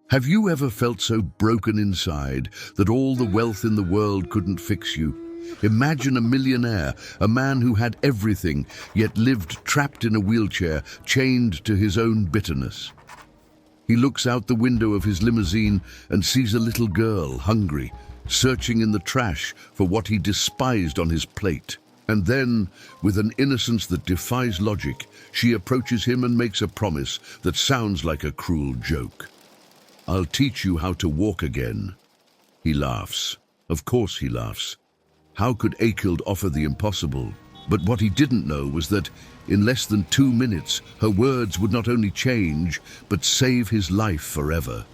Have you ever felt so broken inside that all the wealth in the world couldn't fix you? Imagine a millionaire, a man who had everything, yet lived trapped in a wheelchair, chained to his own bitterness. He looks out the window of his limousine and sees a little girl, hungry, searching in the trash for what he despised on his plate. And then, with an innocence that defies logic, she approaches him and makes a promise that sounds like a cruel joke. "I'll teach you how to walk again." He laughs. Of course he laughs. How could Achild offer the impossible? But what he didn't know was that, in less than 2 minutes, her words would not only change, but save his life forever.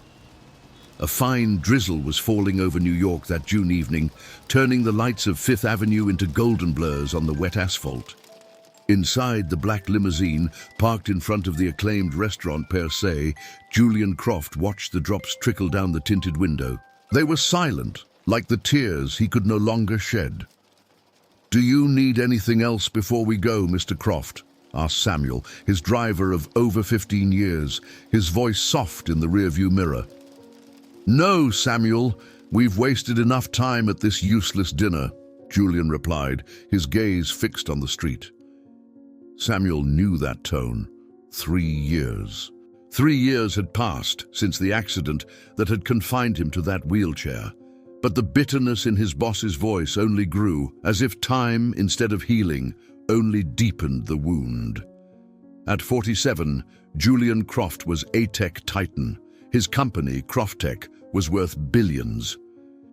A fine drizzle was falling over New York that June evening, turning the lights of Fifth Avenue into golden blurs on the wet asphalt. Inside the black limousine, parked in front of the acclaimed restaurant Per Se, Julian Croft watched the drops trickle down the tinted window. They were silent, like the tears he could no longer shed. "Do you need anything else before we go, Mr. Croft?" asked Samuel, his driver of over 15 years, his voice soft in the rearview mirror. "No, Samuel, we've wasted enough time at this useless dinner," Julian replied, his gaze fixed on the street. Samuel knew that tone. 3 years. 3 years had passed since the accident that had confined him to that wheelchair. But the bitterness in his boss's voice only grew, as if time, instead of healing, only deepened the wound. At 47, Julian Croft was a tech titan. His company, Crofttech, was worth billions.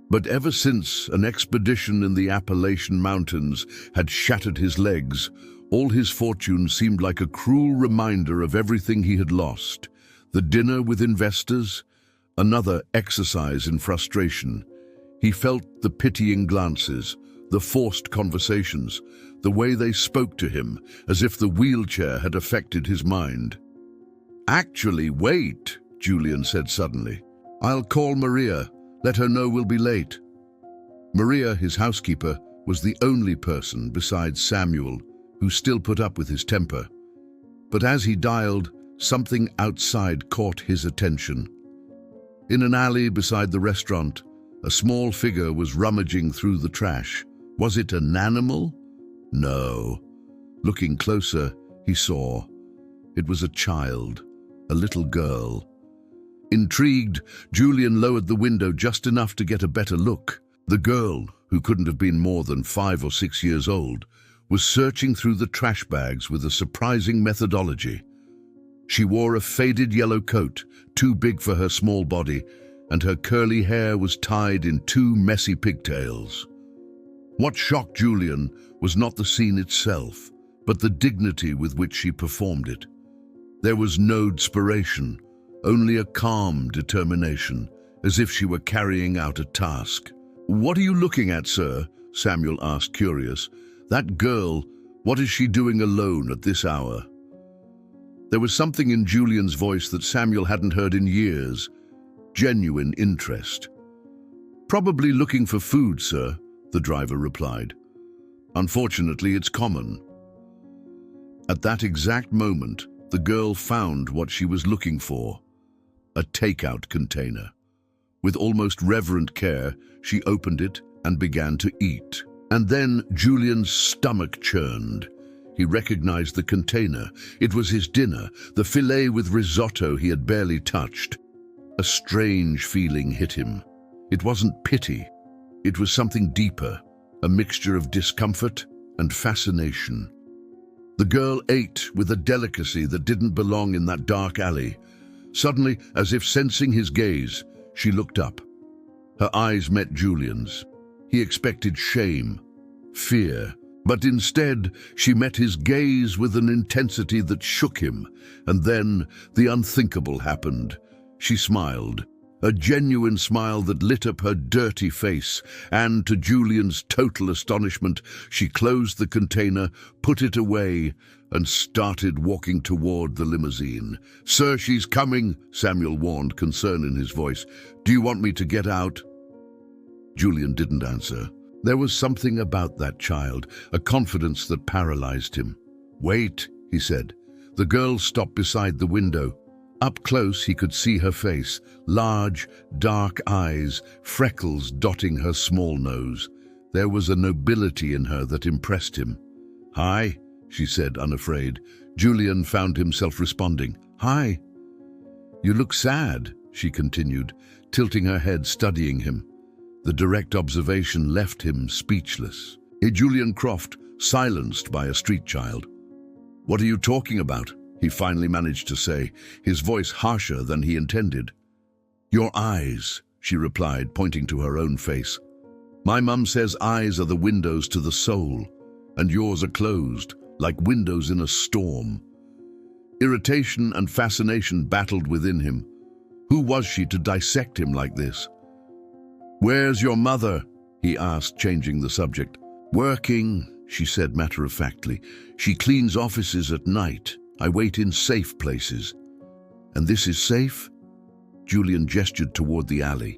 But ever since an expedition in the Appalachian Mountains had shattered his legs, all his fortune seemed like a cruel reminder of everything he had lost. The dinner with investors, another exercise in frustration. He felt the pitying glances, the forced conversations, the way they spoke to him, as if the wheelchair had affected his mind. "Actually, wait," Julian said suddenly. "I'll call Maria. Let her know we'll be late." Maria, his housekeeper, was the only person besides Samuel who still put up with his temper. But as he dialed, something outside caught his attention. In an alley beside the restaurant, a small figure was rummaging through the trash. Was it an animal? No. Looking closer, he saw. It was a child, a little girl. Intrigued, Julian lowered the window just enough to get a better look. The girl, who couldn't have been more than 5 or 6 years old, was searching through the trash bags with a surprising methodology. She wore a faded yellow coat, too big for her small body, and her curly hair was tied in 2 messy pigtails. What shocked Julian was not the scene itself, but the dignity with which she performed it. There was no desperation, only a calm determination, as if she were carrying out a task. "What are you looking at, sir?" Samuel asked, curious. "That girl, what is she doing alone at this hour?" There was something in Julian's voice that Samuel hadn't heard in years. Genuine interest. "Probably looking for food, sir," the driver replied. "Unfortunately, it's common." At that exact moment, the girl found what she was looking for. A takeout container. With almost reverent care, she opened it and began to eat. And then Julian's stomach churned. He recognized the container. It was his dinner, the filet with risotto he had barely touched. A strange feeling hit him. It wasn't pity. It was something deeper, a mixture of discomfort and fascination. The girl ate with a delicacy that didn't belong in that dark alley. Suddenly, as if sensing his gaze, she looked up. Her eyes met Julian's. He expected shame, fear, but instead she met his gaze with an intensity that shook him, and then the unthinkable happened. She smiled, a genuine smile that lit up her dirty face, and to Julian's total astonishment, she closed the container, put it away, and started walking toward the limousine. "Sir, she's coming," Samuel warned, concern in his voice. "Do you want me to get out?" Julian didn't answer. There was something about that child, a confidence that paralyzed him. "Wait," he said. The girl stopped beside the window. Up close he could see her face, large, dark eyes, freckles dotting her small nose. There was a nobility in her that impressed him. "Hi," she said, unafraid. Julian found himself responding, "Hi." "You look sad," she continued, tilting her head, studying him. The direct observation left him speechless. Julian Croft, silenced by a street child. "What are you talking about?" he finally managed to say, his voice harsher than he intended. "Your eyes," she replied, pointing to her own face. "My mum says eyes are the windows to the soul, and yours are closed, like windows in a storm." Irritation and fascination battled within him. Who was she to dissect him like this? "Where's your mother?" he asked, changing the subject. "Working," she said matter-of-factly. "She cleans offices at night. I wait in safe places." "And this is safe?" Julian gestured toward the alley.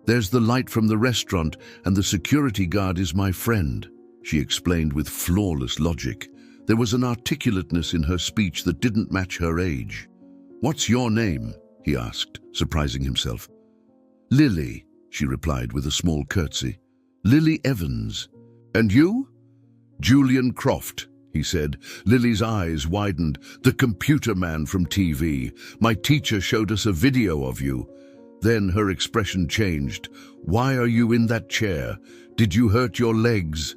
"There's the light from the restaurant, and the security guard is my friend," she explained with flawless logic. There was an articulateness in her speech that didn't match her age. "What's your name?" he asked, surprising himself. "Lily," she replied with a small curtsy. "Lily Evans. And you?" "Julian Croft," he said. Lily's eyes widened. "The computer man from TV. My teacher showed us a video of you." Then her expression changed. "Why are you in that chair? Did you hurt your legs?"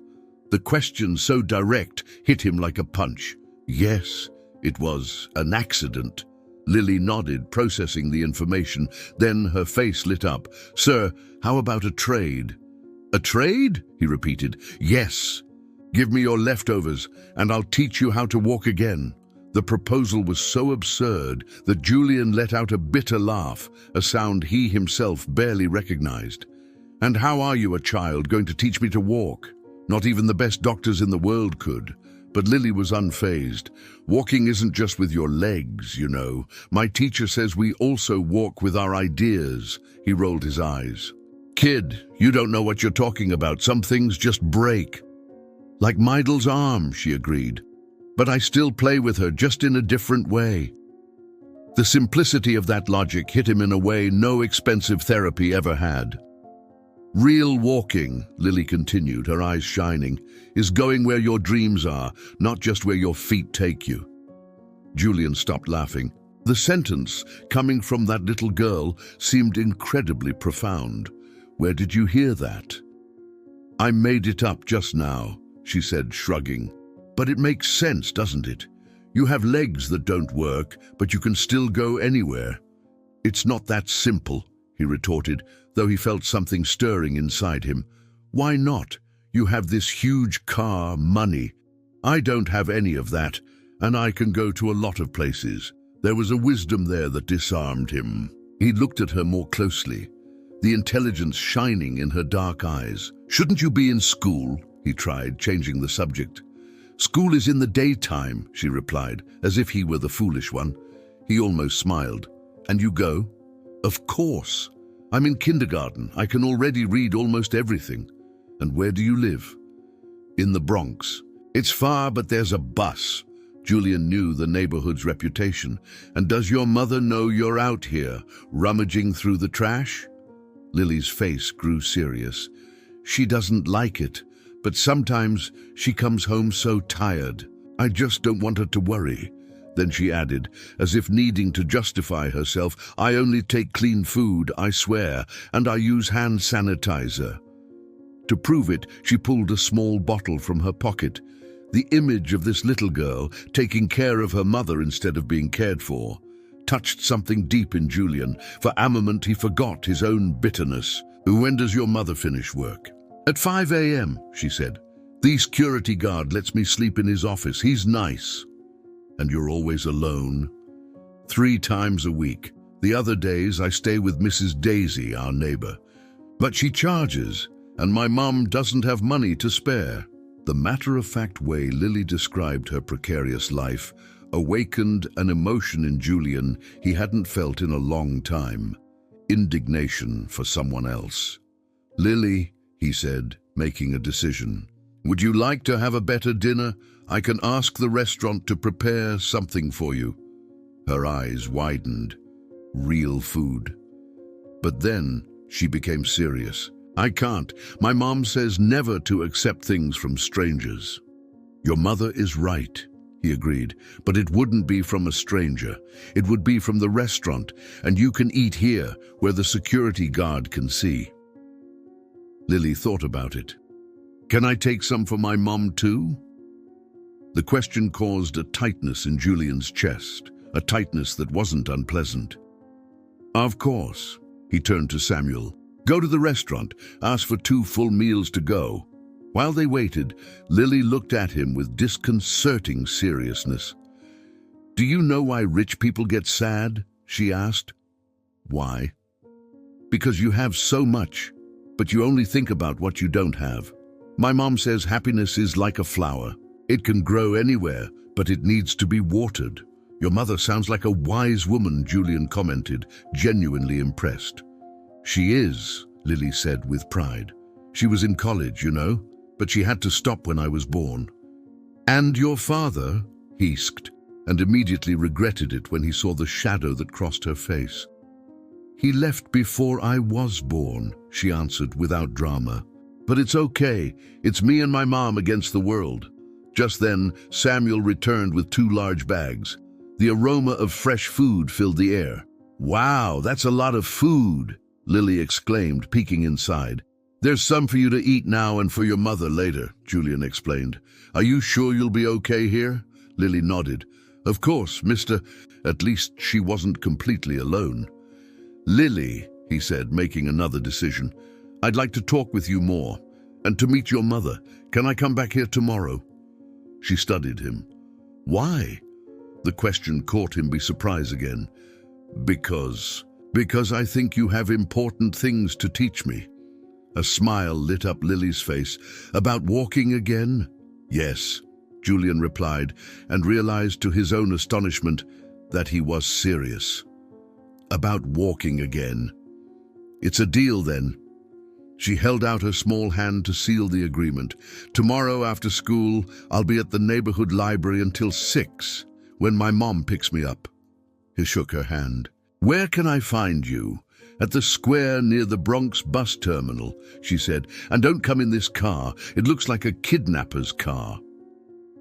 The question, so direct, hit him like a punch. "Yes, it was an accident." Lily nodded, processing the information. Then her face lit up. "Sir, how about a trade?" "A trade?" he repeated. "Yes. Give me your leftovers, and I'll teach you how to walk again." The proposal was so absurd that Julian let out a bitter laugh, a sound he himself barely recognized. "And how are you, a child, going to teach me to walk? Not even the best doctors in the world could." But Lily was unfazed. "Walking isn't just with your legs, you know. My teacher says we also walk with our ideas." He rolled his eyes. "Kid, you don't know what you're talking about. Some things just break." "Like Meidel's arm," she agreed. "But I still play with her, just in a different way." The simplicity of that logic hit him in a way no expensive therapy ever had. "Real walking," Lily continued, her eyes shining, "is going where your dreams are, not just where your feet take you." Julian stopped laughing. The sentence, coming from that little girl, seemed incredibly profound. "Where did you hear that?" "I made it up just now," she said, shrugging. "But it makes sense, doesn't it? You have legs that don't work, but you can still go anywhere." "It's not that simple," he retorted, though he felt something stirring inside him. "Why not? You have this huge car, money. I don't have any of that, and I can go to a lot of places." There was a wisdom there that disarmed him. He looked at her more closely, the intelligence shining in her dark eyes. "Shouldn't you be in school?" he tried, changing the subject. "School is in the daytime," she replied, as if he were the foolish one. He almost smiled. "And you go?" "Of course. I'm in kindergarten. I can already read almost everything." "And where do you live?" "In the Bronx. It's far, but there's a bus." Julian knew the neighborhood's reputation. "And does your mother know you're out here, rummaging through the trash?" Lily's face grew serious. "She doesn't like it, but sometimes she comes home so tired. I just don't want her to worry." Then she added, as if needing to justify herself, "I only take clean food, I swear, and I use hand sanitizer." To prove it, she pulled a small bottle from her pocket. The image of this little girl, taking care of her mother instead of being cared for, touched something deep in Julian. For a moment he forgot his own bitterness. "When does your mother finish work?" "At 5 a.m., she said. "The security guard lets me sleep in his office. He's nice." "And you're always alone?" 3 times a week. The other days I stay with Mrs. Daisy, our neighbor. But she charges, and my mom doesn't have money to spare." The matter-of-fact way Lily described her precarious life awakened an emotion in Julian he hadn't felt in a long time. Indignation for someone else. "Lily," he said, making a decision, "would you like to have a better dinner? I can ask the restaurant to prepare something for you." Her eyes widened. Real food. But then she became serious. I can't. My mom says never to accept things from strangers. Your mother is right, he agreed, but it wouldn't be from a stranger. It would be from the restaurant, and you can eat here, where the security guard can see. Lily thought about it. Can I take some for my mom too? The question caused a tightness in Julian's chest, a tightness that wasn't unpleasant. Of course, he turned to Samuel. Go to the restaurant, ask for 2 full meals to go. While they waited, Lily looked at him with disconcerting seriousness. Do you know why rich people get sad? She asked. Why? Because you have so much, but you only think about what you don't have. My mom says happiness is like a flower. It can grow anywhere, but it needs to be watered. Your mother sounds like a wise woman, Julian commented, genuinely impressed. She is, Lily said with pride. She was in college, you know, but she had to stop when I was born. And your father, he hissed, and immediately regretted it when he saw the shadow that crossed her face. He left before I was born, she answered without drama. But it's okay. It's me and my mom against the world. Just then, Samuel returned with 2 large bags. The aroma of fresh food filled the air. Wow, that's a lot of food, Lily exclaimed, peeking inside. There's some for you to eat now and for your mother later, Julian explained. Are you sure you'll be okay here? Lily nodded. Of course, Mr. At least she wasn't completely alone. Lily, he said, making another decision. I'd like to talk with you more, and to meet your mother. Can I come back here tomorrow? She studied him. Why? The question caught him by surprise again. Because I think you have important things to teach me. A smile lit up Lily's face. About walking again? Yes, Julian replied, and realized to his own astonishment that he was serious. About walking again. It's a deal then. She held out her small hand to seal the agreement. Tomorrow after school, I'll be at the neighborhood library until 6, when my mom picks me up. He shook her hand. Where can I find you? At the square near the Bronx bus terminal, she said. And don't come in this car. It looks like a kidnapper's car.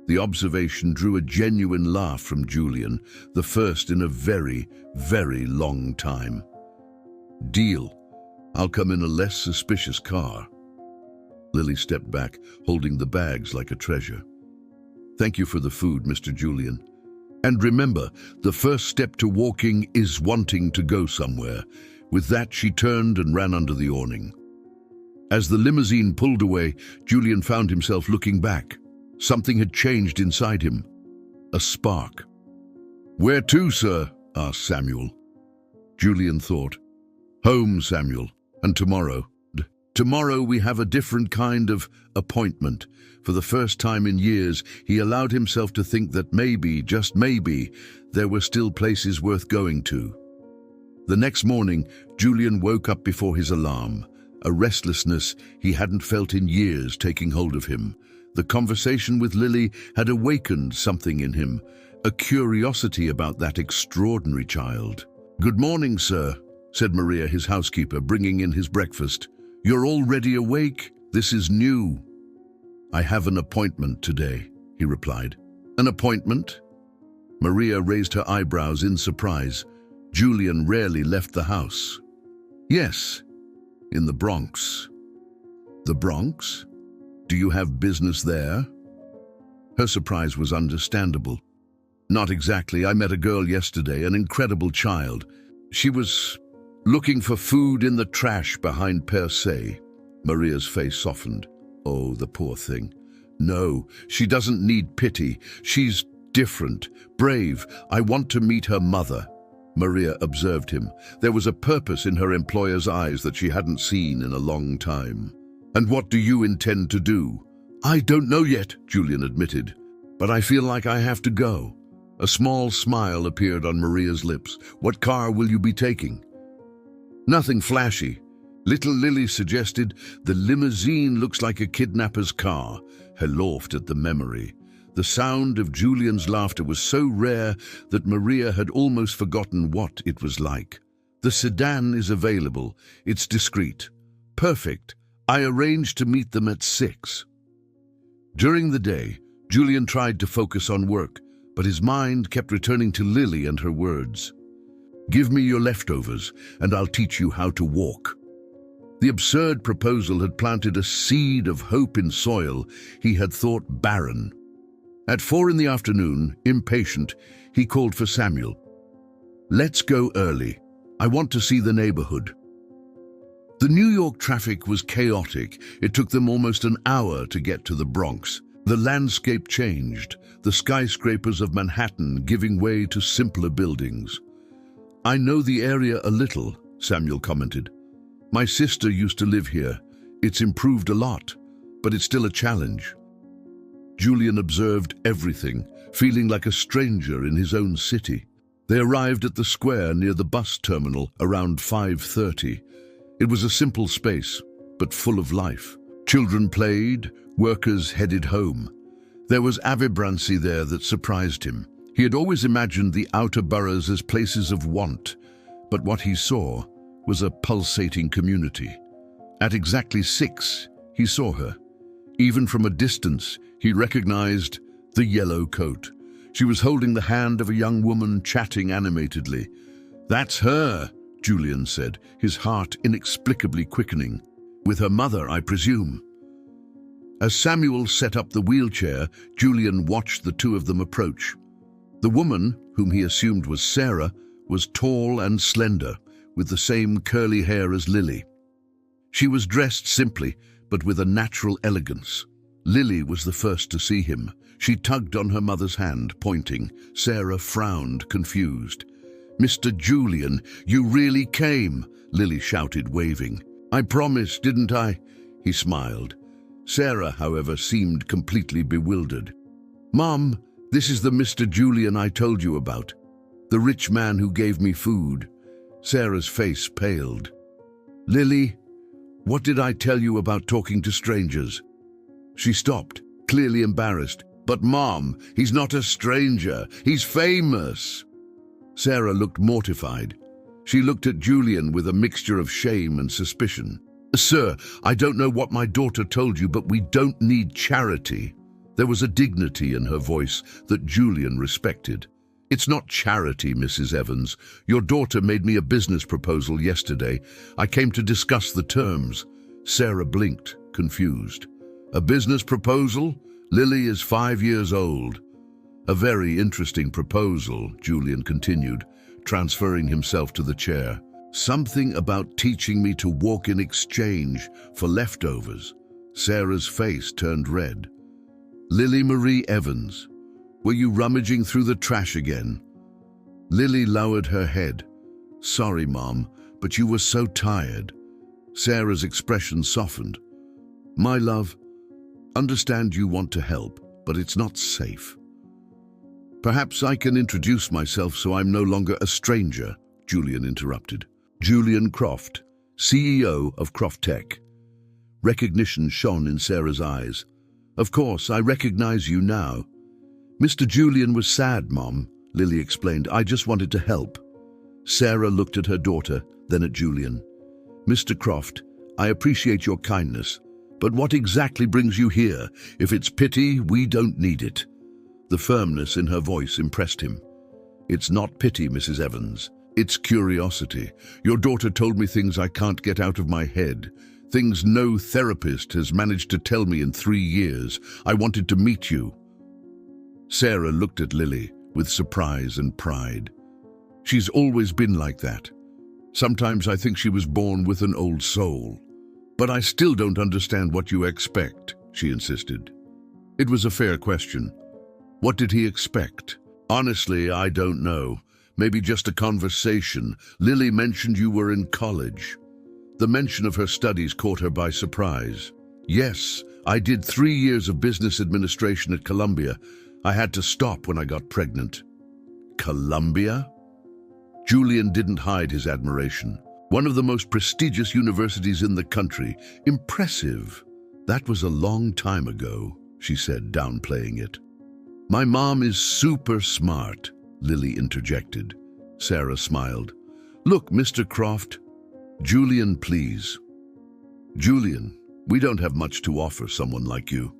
The observation drew a genuine laugh from Julian, the first in a very, very long time. Deal. I'll come in a less suspicious car. Lily stepped back, holding the bags like a treasure. Thank you for the food, Mr. Julian. And remember, the first step to walking is wanting to go somewhere. With that, she turned and ran under the awning. As the limousine pulled away, Julian found himself looking back. Something had changed inside him. A spark. Where to, sir? Asked Samuel. Julian thought. Home, Samuel. And tomorrow. Tomorrow we have a different kind of appointment. For the first time in years, he allowed himself to think that maybe, just maybe, there were still places worth going to. The next morning, Julian woke up before his alarm, a restlessness he hadn't felt in years taking hold of him. The conversation with Lily had awakened something in him, a curiosity about that extraordinary child. Good morning, sir, said Maria, his housekeeper, bringing in his breakfast. You're already awake? This is new. I have an appointment today, he replied. An appointment? Maria raised her eyebrows in surprise. Julian rarely left the house. Yes, in the Bronx. The Bronx? Do you have business there? Her surprise was understandable. Not exactly. I met a girl yesterday, an incredible child. She was looking for food in the trash behind Per Se. Maria's face softened. Oh, the poor thing. No, she doesn't need pity. She's different, brave. I want to meet her mother. Maria observed him. There was a purpose in her employer's eyes that she hadn't seen in a long time. And what do you intend to do? I don't know yet, Julian admitted, but I feel like I have to go. A small smile appeared on Maria's lips. What car will you be taking? Nothing flashy. Little Lily suggested, the limousine looks like a kidnapper's car. Her laughed at the memory. The sound of Julian's laughter was so rare that Maria had almost forgotten what it was like. "The sedan is available. It's discreet." "Perfect. I arranged to meet them at 6. During the day, Julian tried to focus on work, but his mind kept returning to Lily and her words. "Give me your leftovers, and I'll teach you how to walk." The absurd proposal had planted a seed of hope in soil he had thought barren. At 4 in the afternoon, impatient, he called for Samuel. "Let's go early. I want to see the neighborhood." The New York traffic was chaotic. It took them almost an hour to get to the Bronx. The landscape changed, the skyscrapers of Manhattan giving way to simpler buildings. "I know the area a little," Samuel commented. "My sister used to live here. It's improved a lot, but it's still a challenge." Julian observed everything, feeling like a stranger in his own city. They arrived at the square near the bus terminal around 5:30. It was a simple space, but full of life. Children played, workers headed home. There was vibrancy there that surprised him. He had always imagined the outer boroughs as places of want, but what he saw was a pulsating community. At exactly 6, he saw her. Even from a distance, he recognized the yellow coat. She was holding the hand of a young woman chatting animatedly. "That's her," Julian said, his heart inexplicably quickening. "With her mother, I presume." As Samuel set up the wheelchair, Julian watched the two of them approach. The woman, whom he assumed was Sarah, was tall and slender, with the same curly hair as Lily. She was dressed simply, but with a natural elegance. Lily was the first to see him. She tugged on her mother's hand, pointing. Sarah frowned, confused. "Mr. Julian, you really came," Lily shouted, waving. "I promised, didn't I?" He smiled. Sarah, however, seemed completely bewildered. "Mom, this is the Mr. Julian I told you about. The rich man who gave me food." Sarah's face paled. "Lily, what did I tell you about talking to strangers?" She stopped, clearly embarrassed. "But Mom, he's not a stranger. He's famous." Sarah looked mortified. She looked at Julian with a mixture of shame and suspicion. "Sir, I don't know what my daughter told you, but we don't need charity." There was a dignity in her voice that Julian respected. "It's not charity, Mrs. Evans. Your daughter made me a business proposal yesterday. I came to discuss the terms." Sarah blinked, confused. "A business proposal? Lily is 5 years old." "A very interesting proposal," Julian continued, transferring himself to the chair. "Something about teaching me to walk in exchange for leftovers." Sarah's face turned red. "Lily Marie Evans, were you rummaging through the trash again?" Lily lowered her head. "Sorry, Mom, but you were so tired." Sarah's expression softened. "My love, understand you want to help, but it's not safe." "Perhaps I can introduce myself so I'm no longer a stranger," Julian interrupted. "Julian Croft, CEO of Croft Tech." Recognition shone in Sarah's eyes. "Of course, I recognize you now." "Mr. Julian was sad, Mom," Lily explained. "I just wanted to help." Sarah looked at her daughter, then at Julian. "Mr. Croft, I appreciate your kindness, but what exactly brings you here? If it's pity, we don't need it." The firmness in her voice impressed him. "It's not pity, Mrs. Evans. It's curiosity. Your daughter told me things I can't get out of my head. Things no therapist has managed to tell me in 3 years. I wanted to meet you." Sarah looked at Lily with surprise and pride. "She's always been like that. Sometimes I think she was born with an old soul. But I still don't understand what you expect," she insisted. It was a fair question. What did he expect? "Honestly, I don't know. Maybe just a conversation. Lily mentioned you were in college." The mention of her studies caught her by surprise. "Yes, I did 3 years of business administration at Columbia. I had to stop when I got pregnant." "Columbia?" Julian didn't hide his admiration. "One of the most prestigious universities in the country. Impressive." "That was a long time ago," she said, downplaying it. My mom is super smart, Lily interjected. Sarah smiled. Look, Mr. Croft. Julian, please. Julian, we don't have much to offer someone like you.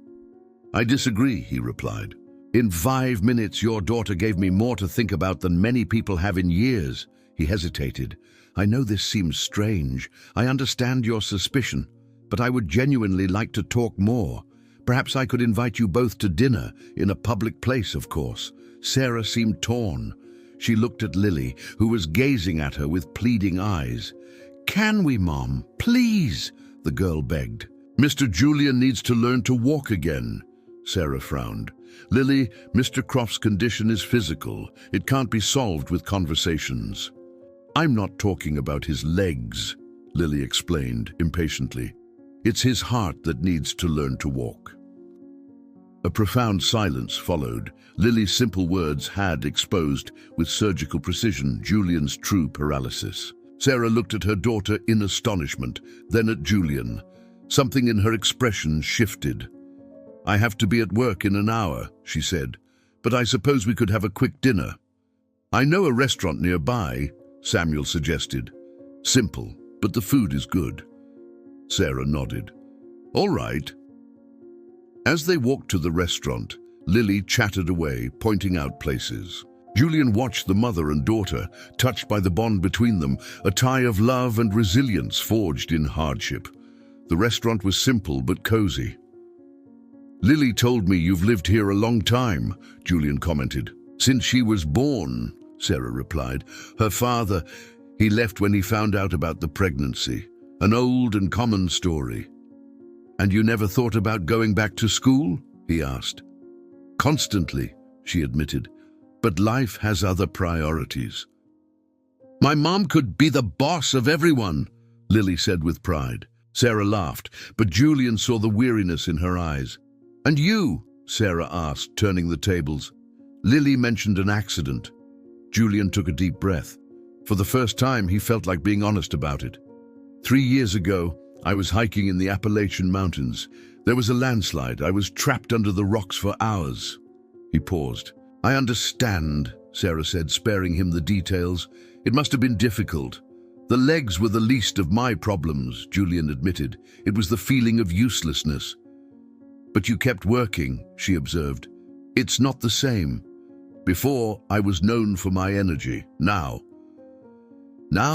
I disagree, he replied. In 5 minutes, your daughter gave me more to think about than many people have in years. He hesitated. I know this seems strange. I understand your suspicion, but I would genuinely like to talk more. Perhaps I could invite you both to dinner, in a public place, of course. Sarah seemed torn. She looked at Lily, who was gazing at her with pleading eyes. Can we, Mom? Please, the girl begged. Mr. Julian needs to learn to walk again, Sarah frowned. Lily, Mr. Croft's condition is physical. It can't be solved with conversations. I'm not talking about his legs, Lily explained impatiently. It's his heart that needs to learn to walk. A profound silence followed. Lily's simple words had exposed, with surgical precision, Julian's true paralysis. Sarah looked at her daughter in astonishment, then at Julian. Something in her expression shifted. I have to be at work in an hour, she said, but I suppose we could have a quick dinner. I know a restaurant nearby, Samuel suggested. Simple, but the food is good. Sarah nodded. All right. As they walked to the restaurant, Lily chattered away, pointing out places. Julian watched the mother and daughter, touched by the bond between them, a tie of love and resilience forged in hardship. The restaurant was simple but cozy. Lily told me you've lived here a long time, Julian commented. Since she was born, Sarah replied. Her father, he left when he found out about the pregnancy. An old and common story. And you never thought about going back to school? He asked. Constantly, she admitted. But life has other priorities. My mom could be the boss of everyone, Lily said with pride. Sarah laughed, but Julian saw the weariness in her eyes. And you? Sarah asked, turning the tables. Lily mentioned an accident. Julian took a deep breath. For the first time, he felt like being honest about it. 3 years ago, I was hiking in the Appalachian Mountains. There was a landslide. I was trapped under the rocks for hours. He paused. I understand, Sarah said, sparing him the details. It must have been difficult. The legs were the least of my problems, Julian admitted. It was the feeling of uselessness. But you kept working, she observed. It's not the same. Before, I was known for my energy. Now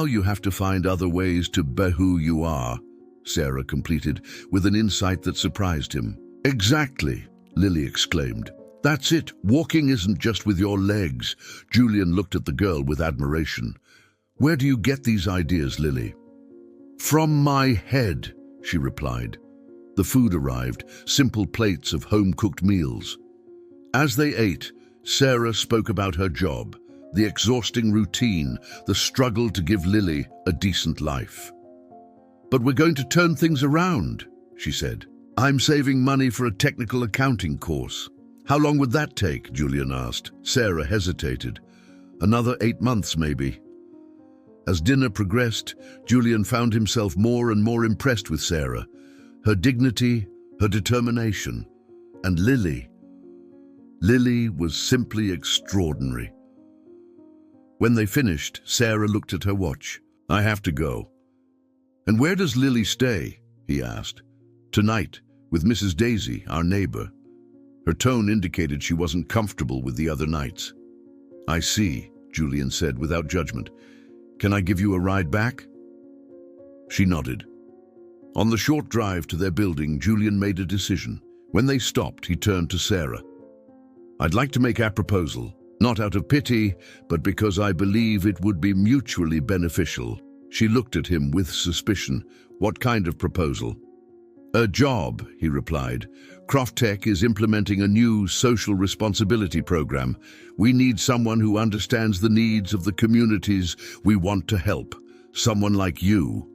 you have to find other ways to be who you are, Sarah completed, with an insight that surprised him. Exactly, Lily exclaimed. That's it. Walking isn't just with your legs. Julian looked at the girl with admiration. Where do you get these ideas, Lily? From my head, she replied. The food arrived, simple plates of home-cooked meals. As they ate, Sarah spoke about her job, the exhausting routine, the struggle to give Lily a decent life. But we're going to turn things around, she said. I'm saving money for a technical accounting course. How long would that take? Julian asked. Sarah hesitated. Another 8 months, maybe. As dinner progressed, Julian found himself more and more impressed with Sarah, her dignity, her determination, and Lily. Lily was simply extraordinary. When they finished, Sarah looked at her watch. I have to go. And where does Lily stay? He asked. Tonight, with Mrs. Daisy, our neighbor. Her tone indicated she wasn't comfortable with the other nights. I see, Julian said without judgment. Can I give you a ride back? She nodded. On the short drive to their building, Julian made a decision. When they stopped, he turned to Sarah. I'd like to make a proposal, not out of pity, but because I believe it would be mutually beneficial. She looked at him with suspicion. What kind of proposal? A job, he replied. Crofttech is implementing a new social responsibility program. We need someone who understands the needs of the communities we want to help. Someone like you.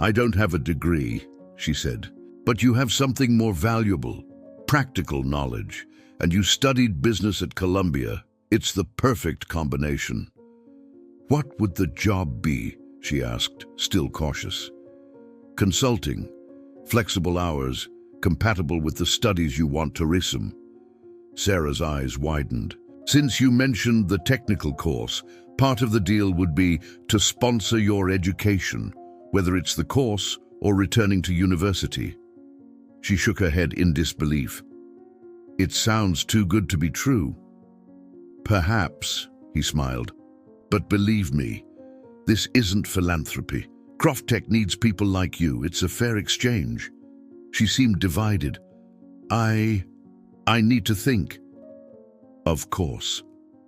I don't have a degree, she said, but you have something more valuable, practical knowledge, and you studied business at Columbia. It's the perfect combination. What would the job be? She asked, still cautious. Consulting, flexible hours, compatible with the studies you want to pursue. Sarah's eyes widened. Since you mentioned the technical course, part of the deal would be to sponsor your education, whether it's the course or returning to university. She shook her head in disbelief. It sounds too good to be true. Perhaps, he smiled. But believe me, this isn't philanthropy. Croft needs people like you. It's a fair exchange. She seemed divided. I need to think. Of course.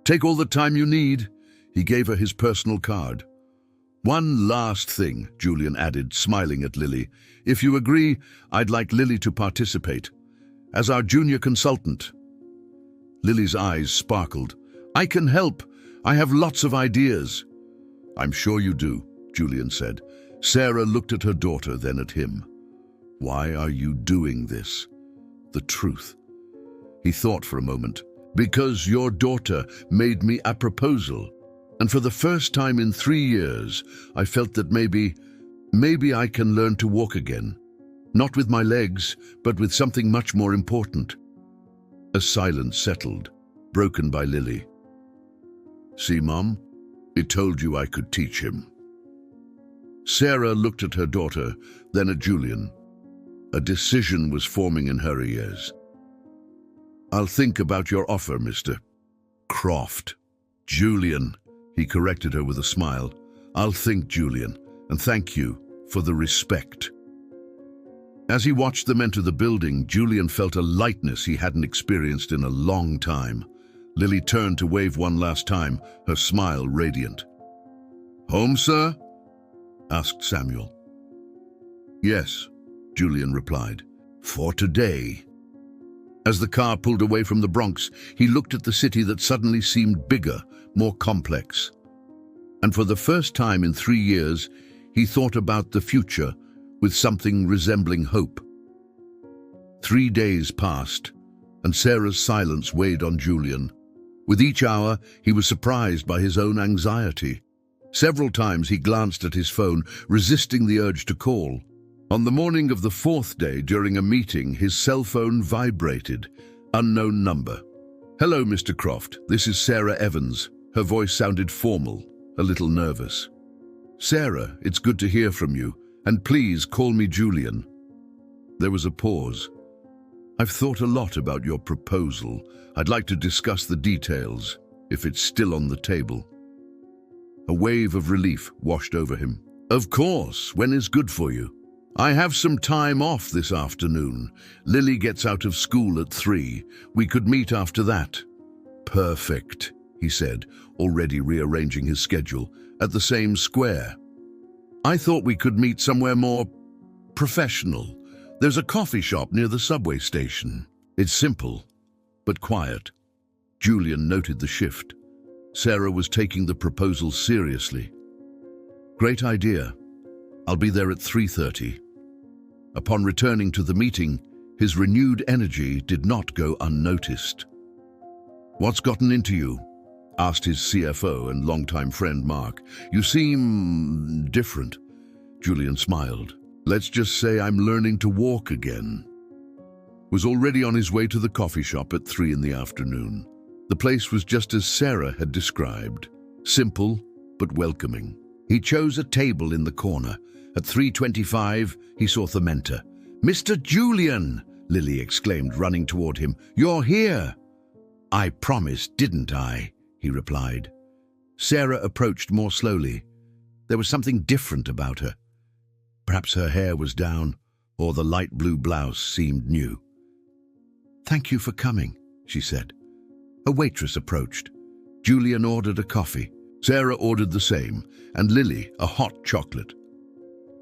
Take all the time you need. He gave her his personal card. One last thing, Julian added, smiling at Lily. If you agree, I'd like Lily to participate as our junior consultant. Lily's eyes sparkled. I can help. I have lots of ideas. I'm sure you do, Julian said. Sarah looked at her daughter, then at him. Why are you doing this? The truth. He thought for a moment. Because your daughter made me a proposal. And for the first time in 3 years, I felt that maybe I can learn to walk again. Not with my legs, but with something much more important. A silence settled, broken by Lily. See, Mom? It told you I could teach him. Sarah looked at her daughter, then at Julian. A decision was forming in her ears. I'll think about your offer, Mr. Croft. Julian, he corrected her with a smile. I'll think, Julian, and thank you for the respect. As he watched them enter the building, Julian felt a lightness he hadn't experienced in a long time. Lily turned to wave one last time, her smile radiant. Home, sir? Asked Samuel. Yes, Julian replied. For today. As the car pulled away from the Bronx, he looked at the city that suddenly seemed bigger, more complex. And for the first time in 3 years, he thought about the future with something resembling hope. 3 days passed, and Sarah's silence weighed on Julian. With each hour, he was surprised by his own anxiety. Several times he glanced at his phone, resisting the urge to call. On the morning of the 4th day, during a meeting, his cell phone vibrated. Unknown number. Hello, Mr. Croft. This is Sarah Evans. Her voice sounded formal, a little nervous. Sarah, it's good to hear from you, and please call me Julian. There was a pause. I've thought a lot about your proposal. I'd like to discuss the details, if it's still on the table. A wave of relief washed over him. Of course, when is good for you? I have some time off this afternoon. Lily gets out of school at 3. We could meet after that. Perfect, he said, already rearranging his schedule, at the same square. I thought we could meet somewhere more professional. There's a coffee shop near the subway station. It's simple, but quiet. Julian noted the shift. Sarah was taking the proposal seriously. Great idea. I'll be there at 3:30. Upon returning to the meeting, his renewed energy did not go unnoticed. What's gotten into you? Asked his CFO and longtime friend Mark. You seem different. Julian smiled. Let's just say I'm learning to walk again. Was already on his way to the coffee shop at 3 in the afternoon. The place was just as Sarah had described. Simple, but welcoming. He chose a table in the corner. At 3:25, he saw Thamenta. Mr. Julian, Lily exclaimed, running toward him. You're here. I promised, didn't I? He replied. Sarah approached more slowly. There was something different about her. Perhaps her hair was down, or the light blue blouse seemed new. Thank you for coming, she said. A waitress approached. Julian ordered a coffee. Sarah ordered the same, and Lily a hot chocolate.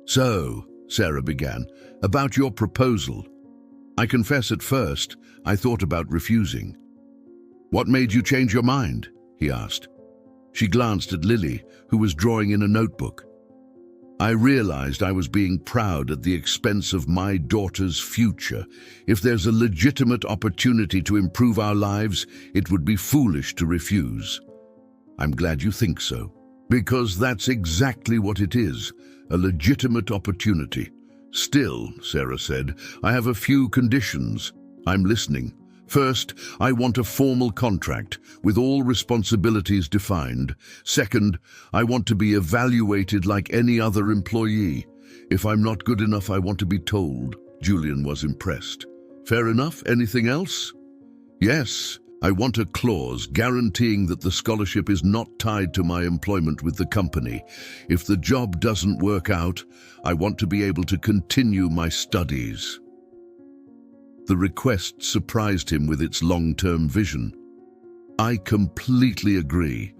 So, Sarah began, about your proposal. I confess at first, I thought about refusing. What made you change your mind? He asked. She glanced at Lily, who was drawing in a notebook. I realized I was being proud at the expense of my daughter's future. If there's a legitimate opportunity to improve our lives, it would be foolish to refuse. I'm glad you think so, because that's exactly what it is, a legitimate opportunity. Still, Sarah said, I have a few conditions. I'm listening. First, I want a formal contract with all responsibilities defined. Second, I want to be evaluated like any other employee. If I'm not good enough, I want to be told. Julian was impressed. Fair enough. Anything else? Yes, I want a clause guaranteeing that the scholarship is not tied to my employment with the company. If the job doesn't work out, I want to be able to continue my studies. The request surprised him with its long-term vision. I completely agree.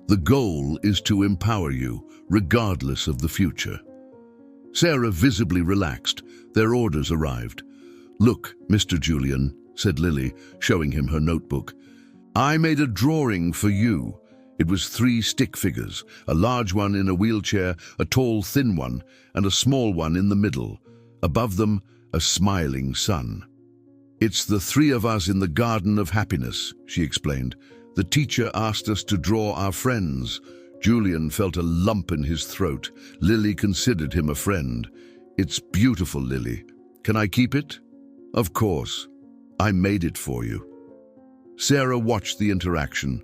The goal is to empower you, regardless of the future. Sarah visibly relaxed. Their orders arrived. Look, Mr. Julian, said Lily, showing him her notebook. I made a drawing for you. It was 3 stick figures, a large one in a wheelchair, a tall, thin one, and a small one in the middle. Above them, a smiling sun. It's the 3 of us in the Garden of Happiness, she explained. The teacher asked us to draw our friends. Julian felt a lump in his throat. Lily considered him a friend. It's beautiful, Lily. Can I keep it? Of course. I made it for you. Sarah watched the interaction.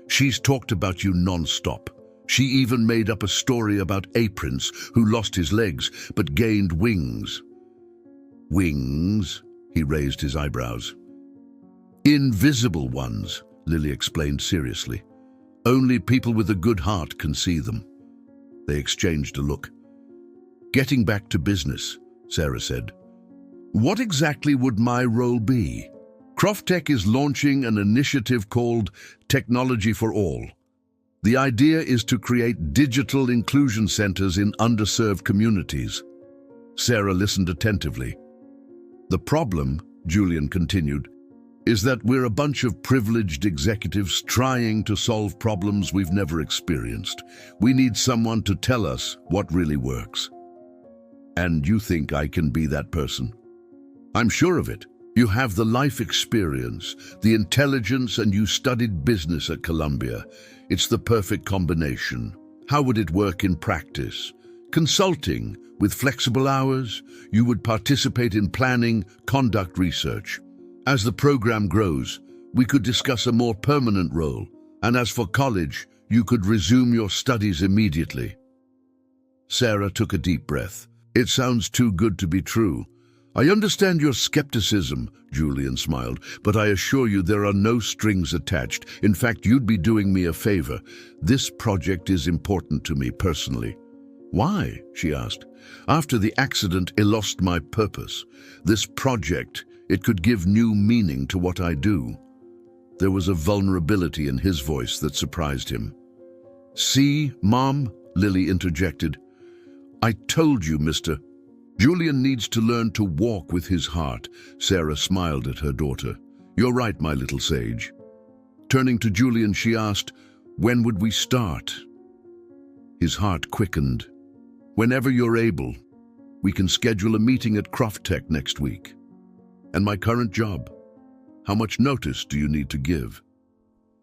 She's talked about you non-stop. She even made up a story about a prince who lost his legs but gained wings. Wings? He raised his eyebrows. Invisible ones, Lily explained seriously. Only people with a good heart can see them. They exchanged a look. Getting back to business, Sarah said. What exactly would my role be? Crofttech is launching an initiative called Technology for All. The idea is to create digital inclusion centers in underserved communities. Sarah listened attentively. The problem, Julian continued, is that we're a bunch of privileged executives trying to solve problems we've never experienced. We need someone to tell us what really works. And you think I can be that person? I'm sure of it. You have the life experience, the intelligence, and you studied business at Columbia. It's the perfect combination. How would it work in practice? Consulting, with flexible hours, you would participate in planning, conduct research. As the program grows, we could discuss a more permanent role. And as for college, you could resume your studies immediately. Sarah took a deep breath. It sounds too good to be true. I understand your skepticism, Julian smiled, but I assure you there are no strings attached. In fact, you'd be doing me a favor. This project is important to me personally. Why? She asked. After the accident, I lost my purpose. This project, it could give new meaning to what I do. There was a vulnerability in his voice that surprised him. See, Mom, Lily interjected. I told you, Mr. Julian needs to learn to walk with his heart. Sarah smiled at her daughter. You're right, my little sage. Turning to Julian, she asked, when would we start? His heart quickened. Whenever you're able. We can schedule a meeting at Crofttech next week. And my current job? How much notice do you need to give?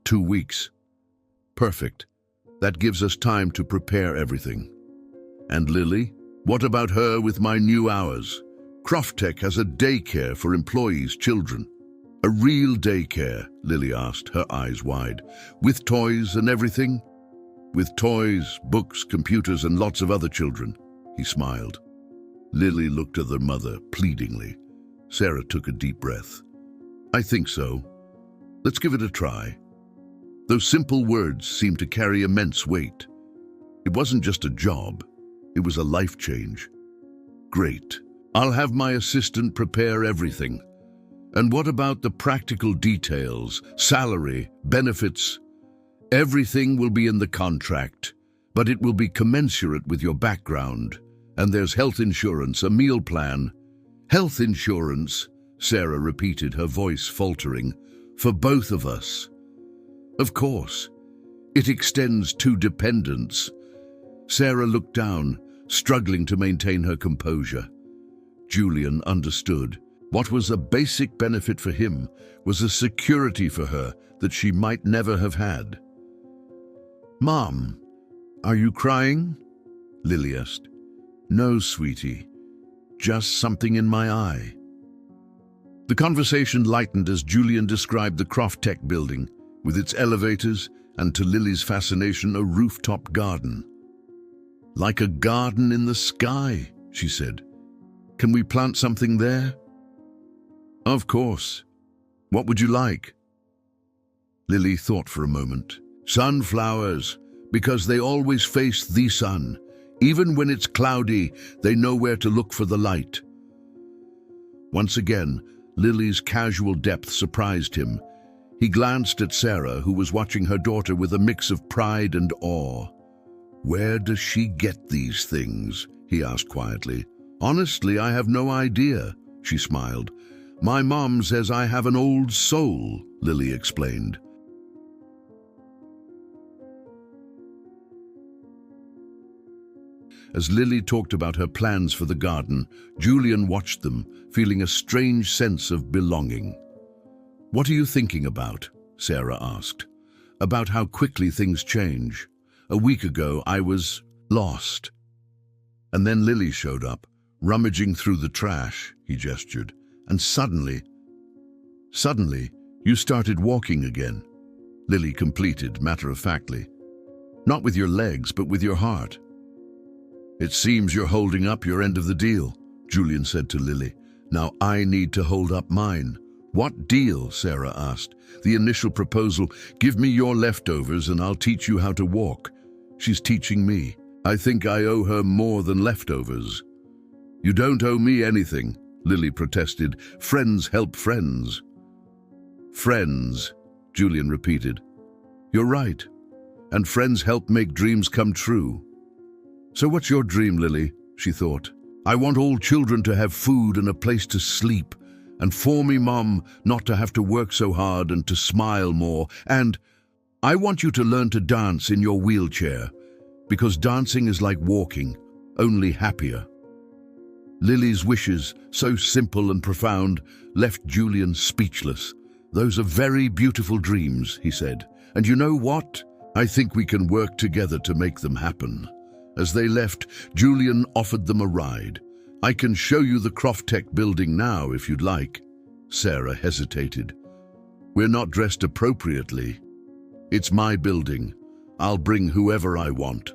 2 weeks. Perfect. That gives us time to prepare everything. And Lily? What about her with my new hours? Crofttech has a daycare for employees' children. A real daycare, Lily asked, her eyes wide. With toys and everything? With toys, books, computers, and lots of other children, he smiled. Lily looked at their mother pleadingly. Sarah took a deep breath. I think so. Let's give it a try. Those simple words seemed to carry immense weight. It wasn't just a job. It was a life change. Great. I'll have my assistant prepare everything. And what about the practical details, salary, benefits? Everything will be in the contract, but it will be commensurate with your background. And there's health insurance, a meal plan. Health insurance, Sarah repeated, her voice faltering, for both of us. Of course. It extends to dependents. Sarah looked down, struggling to maintain her composure. Julian understood. What was a basic benefit for him was a security for her that she might never have had. Mom, are you crying? Lily asked. No, sweetie. Just something in my eye. The conversation lightened as Julian described the Croft Tech building, with its elevators and, to Lily's fascination, a rooftop garden. "Like a garden in the sky," she said. "Can we plant something there?" "Of course. What would you like?" Lily thought for a moment. "Sunflowers, because they always face the sun. Even when it's cloudy, they know where to look for the light." Once again, Lily's casual depth surprised him. He glanced at Sarah, who was watching her daughter with a mix of pride and awe. "Where does she get these things?" he asked quietly. "Honestly, I have no idea," she smiled. "My mom says I have an old soul," Lily explained. As Lily talked about her plans for the garden, Julian watched them, feeling a strange sense of belonging. "What are you thinking about?" Sarah asked. "About how quickly things change. A week ago, I was lost." And then Lily showed up, rummaging through the trash, he gestured. "And suddenly, you started walking again," Lily completed matter-of-factly. "Not with your legs, but with your heart." "It seems you're holding up your end of the deal," Julian said to Lily. "Now I need to hold up mine." "What deal?" Sarah asked. "The initial proposal, 'Give me your leftovers and I'll teach you how to walk.' She's teaching me. I think I owe her more than leftovers." "You don't owe me anything," Lily protested. "Friends help friends." "Friends," Julian repeated. "You're right. And friends help make dreams come true." "So what's your dream, Lily?" she thought. "I want all children to have food and a place to sleep. And for me, Mom, not to have to work so hard and to smile more. And I want you to learn to dance in your wheelchair, because dancing is like walking, only happier." Lily's wishes, so simple and profound, left Julian speechless. "Those are very beautiful dreams," he said. "And you know what? I think we can work together to make them happen." As they left, Julian offered them a ride. "I can show you the Croft Tech building now, if you'd like." Sarah hesitated. "We're not dressed appropriately." "It's my building. I'll bring whoever I want."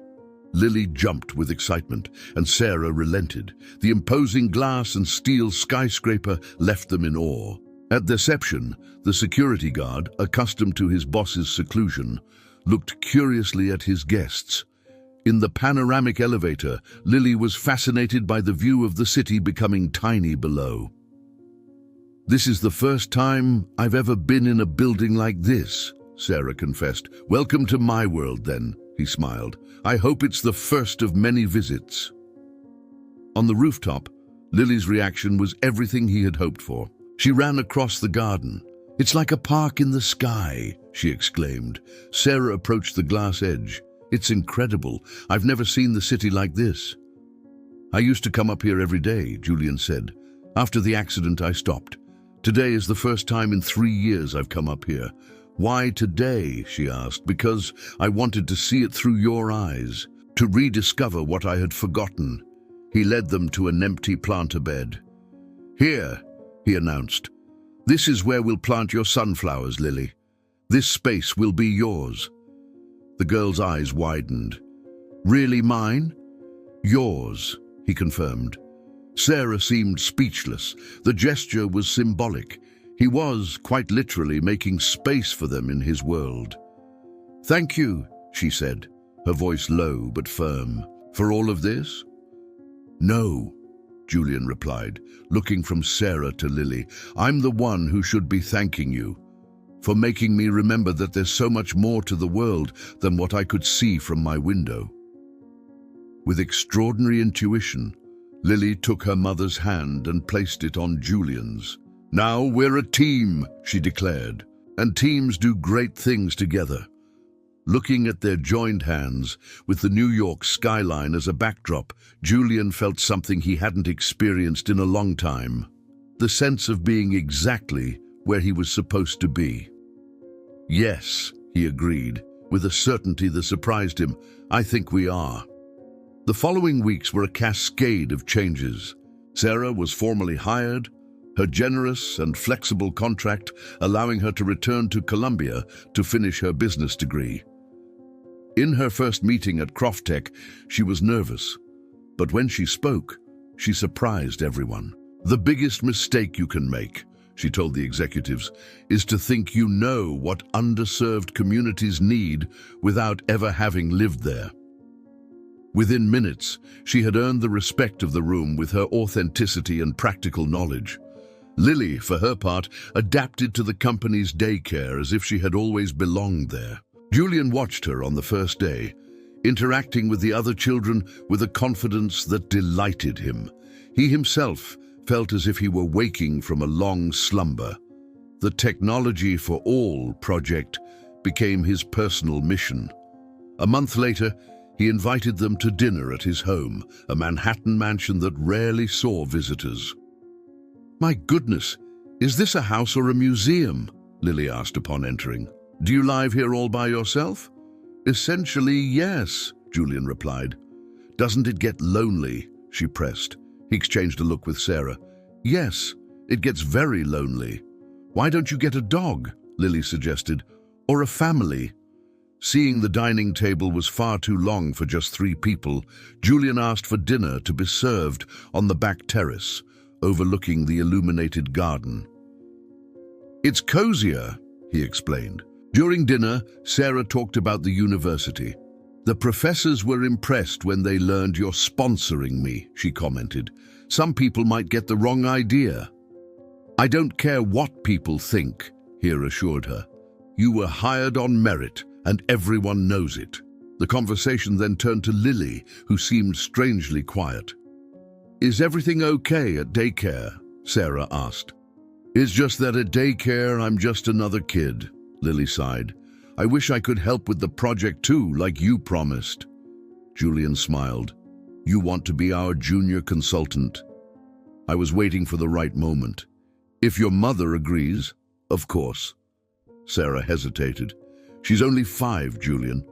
Lily jumped with excitement, and Sarah relented. The imposing glass and steel skyscraper left them in awe. At the reception, the security guard, accustomed to his boss's seclusion, looked curiously at his guests. In the panoramic elevator, Lily was fascinated by the view of the city becoming tiny below. "This is the first time I've ever been in a building like this," Sarah confessed. "Welcome to my world, then," he smiled. "I hope it's the first of many visits." On the rooftop, Lily's reaction was everything he had hoped for. She ran across the garden. "It's like a park in the sky," she exclaimed. Sarah approached the glass edge. "It's incredible. I've never seen the city like this." "I used to come up here every day," Julian said. "After the accident, I stopped. Today is the first time in 3 years I've come up here." "Why today?" she asked. "Because I wanted to see it through your eyes, to rediscover what I had forgotten." He led them to an empty planter bed. "Here," he announced. "This is where we'll plant your sunflowers, Lily. This space will be yours." The girl's eyes widened. "Really mine?" "Yours," he confirmed. Sarah seemed speechless. The gesture was symbolic. He was, quite literally, making space for them in his world. "Thank you," she said, her voice low but firm. "For all of this?" "No," Julian replied, looking from Sarah to Lily. "I'm the one who should be thanking you, for making me remember that there's so much more to the world than what I could see from my window." With extraordinary intuition, Lily took her mother's hand and placed it on Julian's. "Now we're a team," she declared, "and teams do great things together." Looking at their joined hands, with the New York skyline as a backdrop, Julian felt something he hadn't experienced in a long time. The sense of being exactly where he was supposed to be. "Yes," he agreed, with a certainty that surprised him. "I think we are." The following weeks were a cascade of changes. Sarah was formally hired, her generous and flexible contract allowing her to return to Columbia to finish her business degree. In her first meeting at Crofttech, she was nervous, but when she spoke, she surprised everyone. "The biggest mistake you can make," she told the executives, "is to think you know what underserved communities need without ever having lived there." Within minutes, she had earned the respect of the room with her authenticity and practical knowledge. Lily, for her part, adapted to the company's daycare as if she had always belonged there. Julian watched her on the first day, interacting with the other children with a confidence that delighted him. He himself felt as if he were waking from a long slumber. The Technology for All project became his personal mission. A month later, he invited them to dinner at his home, a Manhattan mansion that rarely saw visitors. "My goodness, is this a house or a museum?" Lily asked upon entering. "Do you live here all by yourself?" "Essentially, yes," Julian replied. "Doesn't it get lonely?" she pressed. He exchanged a look with Sarah. "Yes, it gets very lonely." "Why don't you get a dog?" Lily suggested. "Or a family?" Seeing the dining table was far too long for just 3 people, Julian asked for dinner to be served on the back terrace, overlooking the illuminated garden. "It's cozier," he explained. During dinner, Sarah talked about the university. "The professors were impressed when they learned you're sponsoring me," she commented. "Some people might get the wrong idea." "I don't care what people think," he assured her. "You were hired on merit, and everyone knows it." The conversation then turned to Lily, who seemed strangely quiet. "Is everything okay at daycare?" Sarah asked. "It's just that at daycare I'm just another kid," Lily sighed. "I wish I could help with the project too, like you promised." Julian smiled. "You want to be our junior consultant?" "I was waiting for the right moment. If your mother agrees, of course." Sarah hesitated. "She's only 5, Julian."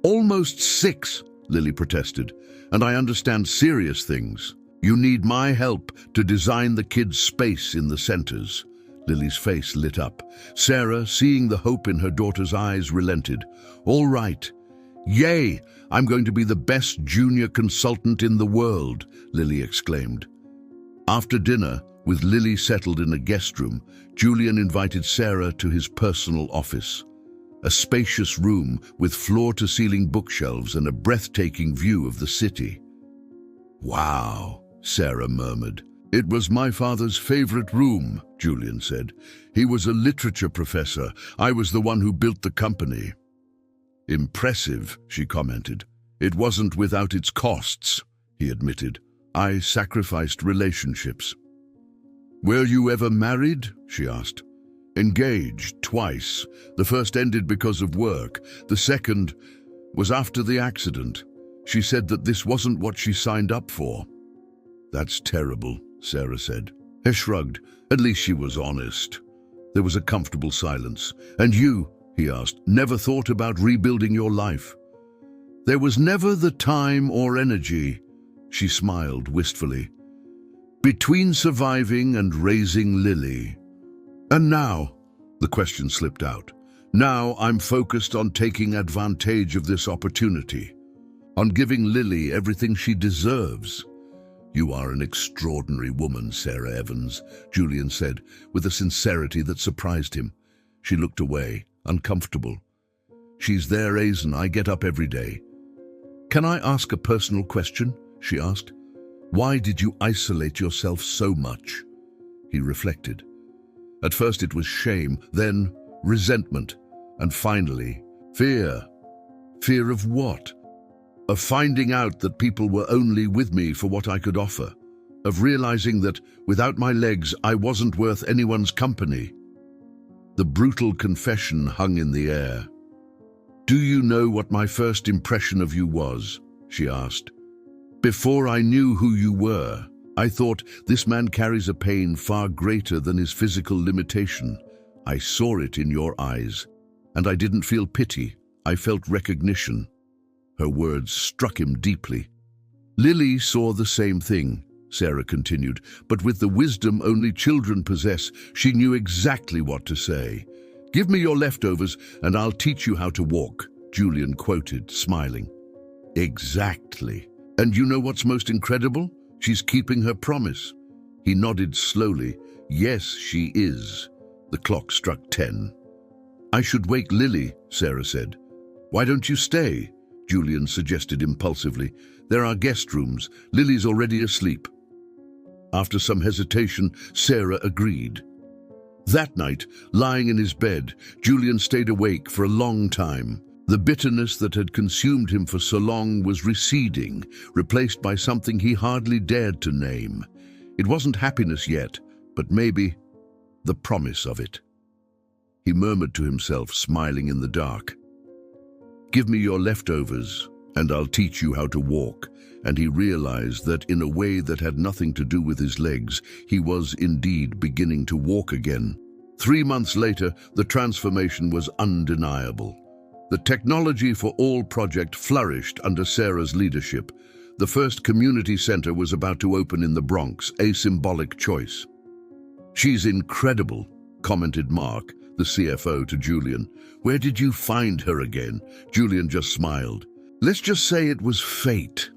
"Almost 6, Lily protested. "And I understand serious things. You need my help to design the kids' space in the centers." Lily's face lit up. Sarah, seeing the hope in her daughter's eyes, relented. "All right. Yay! I'm going to be the best junior consultant in the world," Lily exclaimed. After dinner, with Lily settled in a guest room, Julian invited Sarah to his personal office. A spacious room with floor-to-ceiling bookshelves and a breathtaking view of the city. "Wow," Sarah murmured. "It was my father's favorite room," Julian said. "He was a literature professor. I was the one who built the company." "Impressive," she commented. "It wasn't without its costs," he admitted. "I sacrificed relationships." "Were you ever married?" she asked. "Engaged, twice. The first ended because of work. The second was after the accident. She said that this wasn't what she signed up for." "That's terrible," Sarah said. He shrugged. At least she was honest. There was a comfortable silence. "And you," he asked, "never thought about rebuilding your life?" "There was never the time or energy," she smiled wistfully. "Between surviving and raising Lily. And now," the question slipped out, "now I'm focused on taking advantage of this opportunity, on giving Lily everything she deserves." "You are an extraordinary woman, Sarah Evans," Julian said, with a sincerity that surprised him. She looked away, uncomfortable. "She's there, Aizen. I get up every day." "Can I ask a personal question?" she asked. "Why did you isolate yourself so much?" He reflected. At first it was shame, then resentment, and finally fear. Fear of what? Of finding out that people were only with me for what I could offer. Of realizing that without my legs I wasn't worth anyone's company. The brutal confession hung in the air. "Do you know what my first impression of you was?" she asked. "Before I knew who you were, I thought, this man carries a pain far greater than his physical limitation. I saw it in your eyes, and I didn't feel pity. I felt recognition." Her words struck him deeply. Lily saw the same thing. Sarah continued, but with the wisdom only children possess, she knew exactly what to say. "Give me your leftovers and I'll teach you how to walk," Julian quoted, smiling. Exactly. And you know what's most incredible? She's keeping her promise. He nodded slowly. Yes, she is. The clock struck 10. "I should wake Lily," Sarah said. "Why don't you stay?" Julian suggested impulsively. "There are guest rooms. Lily's already asleep." After some hesitation, Sarah agreed. That night, lying in his bed, Julian stayed awake for a long time. The bitterness that had consumed him for so long was receding, replaced by something he hardly dared to name. It wasn't happiness yet, but maybe the promise of it. He murmured to himself, smiling in the dark. "Give me your leftovers, and I'll teach you how to walk." And he realized that in a way that had nothing to do with his legs, he was indeed beginning to walk again. 3 months later, the transformation was undeniable. The Technology for All project flourished under Sarah's leadership. The first community center was about to open in the Bronx, a symbolic choice. "She's incredible," commented Mark, the CFO, to Julian. "Where did you find her again?" Julian just smiled. "Let's just say it was fate."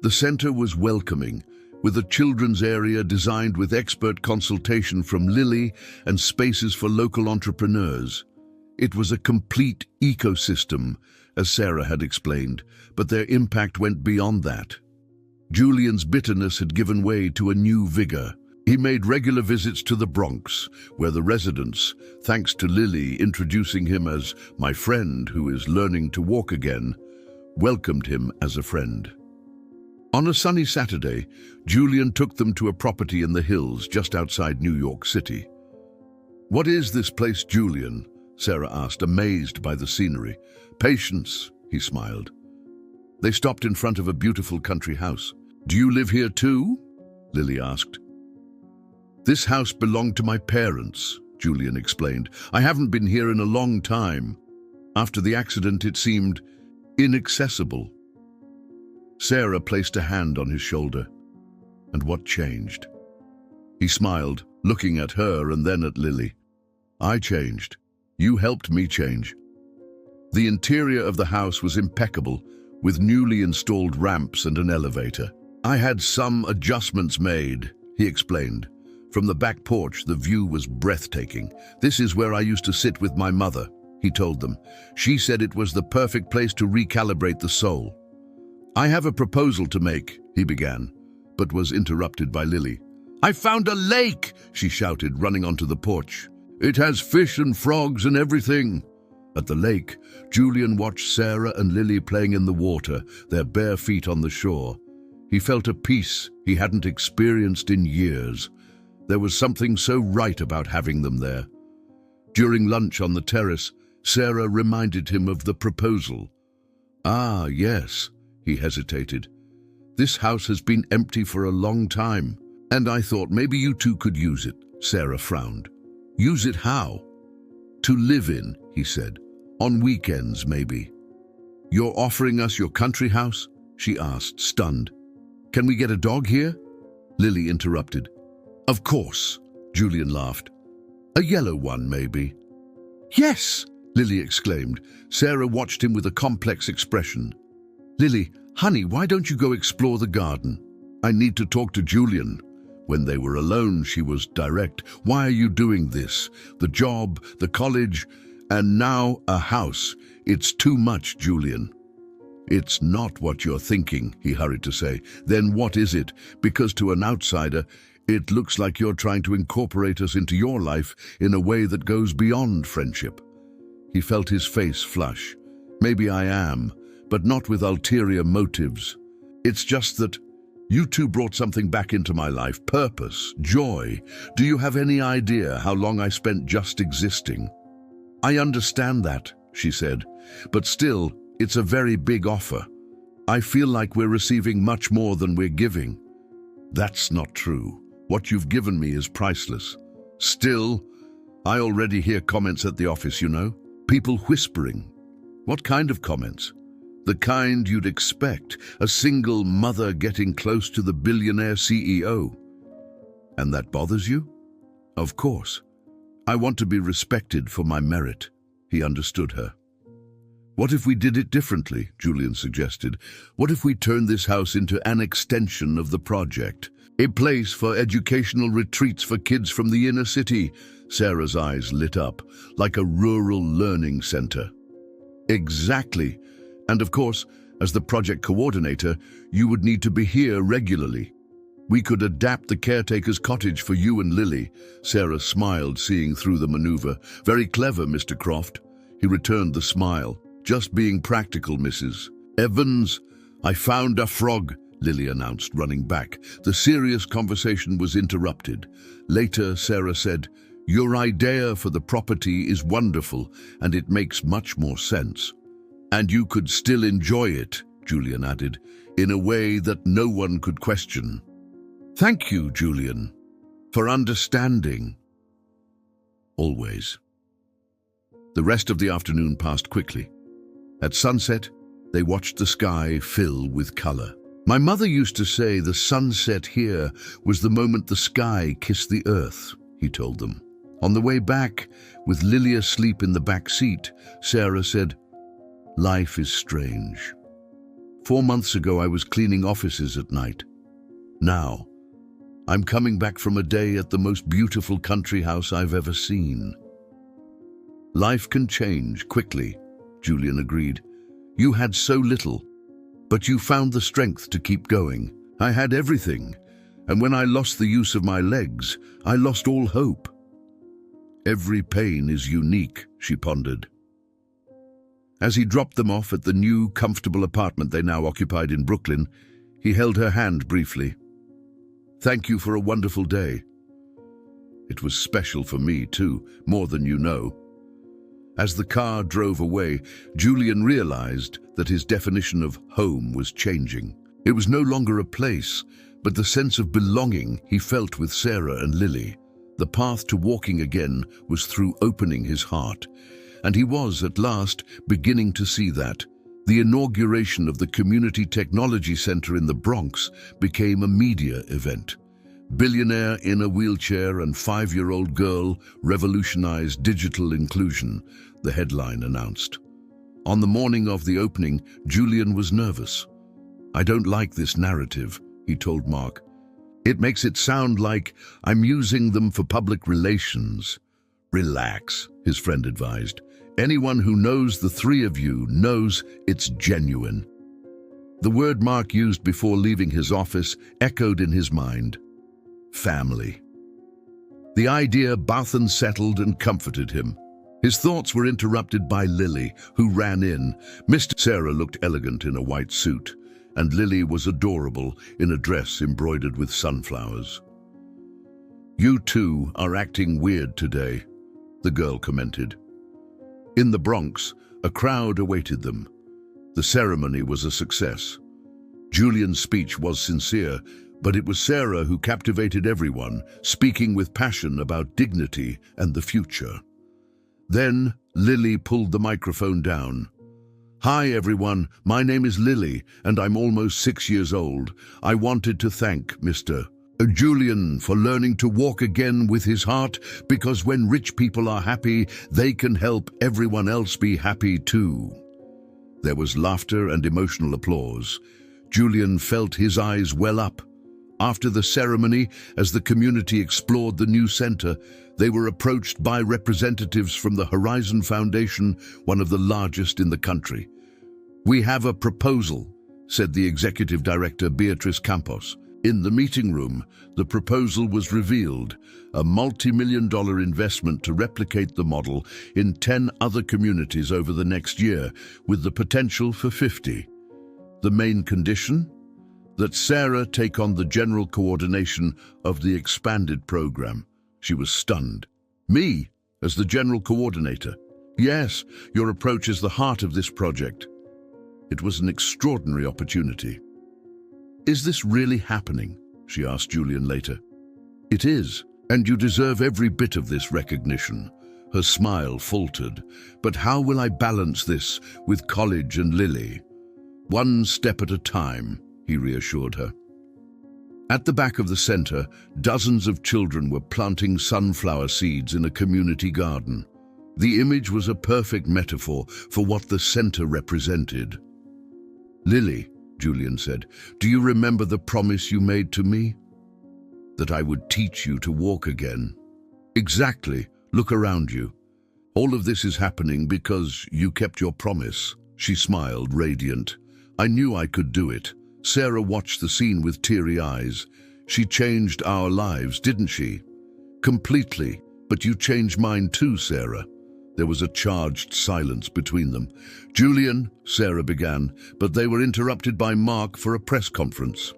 The center was welcoming, with a children's area designed with expert consultation from Lily and spaces for local entrepreneurs. It was a complete ecosystem, as Sarah had explained, but their impact went beyond that. Julian's bitterness had given way to a new vigor. He made regular visits to the Bronx, where the residents, thanks to Lily introducing him as "my friend who is learning to walk again," welcomed him as a friend. On a sunny Saturday, Julian took them to a property in the hills just outside New York City. "What is this place, Julian?" Sarah asked, amazed by the scenery. "Patience," he smiled. They stopped in front of a beautiful country house. "Do you live here too?" Lily asked. "This house belonged to my parents," Julian explained. "I haven't been here in a long time. After the accident, it seemed inaccessible." Sarah placed a hand on his shoulder. "And what changed?" He smiled, looking at her and then at Lily. "I changed. You helped me change." The interior of the house was impeccable, with newly installed ramps and an elevator. "I had some adjustments made," he explained. From the back porch, the view was breathtaking. "This is where I used to sit with my mother," he told them. "She said it was the perfect place to recalibrate the soul." "I have a proposal to make," he began, but was interrupted by Lily. "I found a lake!" she shouted, running onto the porch. "It has fish and frogs and everything." At the lake, Julian watched Sarah and Lily playing in the water, their bare feet on the shore. He felt a peace he hadn't experienced in years. There was something so right about having them there. During lunch on the terrace, Sarah reminded him of the proposal. "Ah, yes," he hesitated. "This house has been empty for a long time, and I thought maybe you two could use it." Sarah frowned. "Use it how?" "To live in," he said. "On weekends, maybe." "You're offering us your country house?" she asked, stunned. "Can we get a dog here?" Lily interrupted. "Of course," Julian laughed. "A yellow one, maybe?" "Yes!" Lily exclaimed. Sarah watched him with a complex expression. "Lily, honey, why don't you go explore the garden?" "I need to talk to Julian." When they were alone, she was direct. "Why are you doing this? The job, the college, and now a house. It's too much, Julian." "It's not what you're thinking," he hurried to say. "Then what is it? Because to an outsider, it looks like you're trying to incorporate us into your life in a way that goes beyond friendship." He felt his face flush. "Maybe I am, but not with ulterior motives. It's just that you two brought something back into my life, purpose, joy. Do you have any idea how long I spent just existing?" "I understand that," she said, "but still, it's a very big offer. I feel like we're receiving much more than we're giving." "That's not true. What you've given me is priceless. Still, I already hear comments at the office, you know. People whispering." "What kind of comments?" The kind you'd expect, a single mother getting close to the billionaire CEO. And that bothers you? Of course. I want to be respected for my merit. He understood her. What if we did it differently, Julian suggested. What if we turned this house into an extension of the project? A place for educational retreats for kids from the inner city. Sarah's eyes lit up, like a rural learning center. Exactly. And of course, as the project coordinator, you would need to be here regularly. We could adapt the caretaker's cottage for you and Lily. Sarah smiled, seeing through the maneuver. Very clever, Mr. Croft. He returned the smile. Just being practical, Mrs. Evans. I found a frog, Lily announced, running back. The serious conversation was interrupted. Later, Sarah said, your idea for the property is wonderful, and it makes much more sense. And you could still enjoy it, Julian added, in a way that no one could question. Thank you, Julian, for understanding. Always. The rest of the afternoon passed quickly. At sunset, they watched the sky fill with color. My mother used to say the sunset here was the moment the sky kissed the earth, he told them. On the way back, with Lily asleep in the back seat, Sarah said, life is strange. 4 months ago, I was cleaning offices at night. Now, I'm coming back from a day at the most beautiful country house I've ever seen. Life can change quickly, Julian agreed. You had so little, but you found the strength to keep going. I had everything, and when I lost the use of my legs, I lost all hope. Every pain is unique, she pondered. As he dropped them off at the new, comfortable apartment they now occupied in Brooklyn, he held her hand briefly. Thank you for a wonderful day. It was special for me, too, more than you know. As the car drove away, Julian realized that his definition of home was changing. It was no longer a place, but the sense of belonging he felt with Sarah and Lily. The path to walking again was through opening his heart, and he was, at last, beginning to see that. The inauguration of the Community Technology Center in the Bronx became a media event. Billionaire in a wheelchair and 5-year-old girl revolutionized digital inclusion, the headline announced. On the morning of the opening, Julian was nervous. I don't like this narrative, he told Mark. It makes it sound like I'm using them for public relations. Relax, his friend advised. Anyone who knows the three of you knows it's genuine. The word Mark used before leaving his office echoed in his mind. Family. The idea Barthen settled and comforted him. His thoughts were interrupted by Lily, who ran in. Mr. Sarah looked elegant in a white suit, and Lily was adorable in a dress embroidered with sunflowers. You two are acting weird today, the girl commented. In the Bronx, a crowd awaited them. The ceremony was a success. Julian's speech was sincere, but it was Sarah who captivated everyone, speaking with passion about dignity and the future. Then Lily pulled the microphone down. Hi everyone, my name is Lily, and I'm almost 6 years old. I wanted to thank Mr. Julian for learning to walk again with his heart, because when rich people are happy, they can help everyone else be happy too. There was laughter and emotional applause. Julian felt his eyes well up. After the ceremony, as the community explored the new center, they were approached by representatives from the Horizon Foundation, one of the largest in the country. We have a proposal, said the executive director Beatrice Campos. In the meeting room, the proposal was revealed, a multi-million-dollar investment to replicate the model in 10 other communities over the next year, with the potential for 50. The main condition? That Sarah take on the general coordination of the expanded program. She was stunned. Me, as the general coordinator? Yes, your approach is the heart of this project. It was an extraordinary opportunity. Is this really happening? She asked Julian later. It is, and you deserve every bit of this recognition. Her smile faltered. But how will I balance this with college and Lily? One step at a time, he reassured her. At the back of the center, dozens of children were planting sunflower seeds in a community garden. The image was a perfect metaphor for what the center represented. "Lily," Julian said, "do you remember the promise you made to me? That I would teach you to walk again." "Exactly. Look around you. All of this is happening because you kept your promise." She smiled, radiant. "I knew I could do it." Sarah watched the scene with teary eyes. "She changed our lives, didn't she?" "Completely. But you changed mine too, Sarah." There was a charged silence between them. "Julian," Sarah began, but they were interrupted by Mark for a press conference.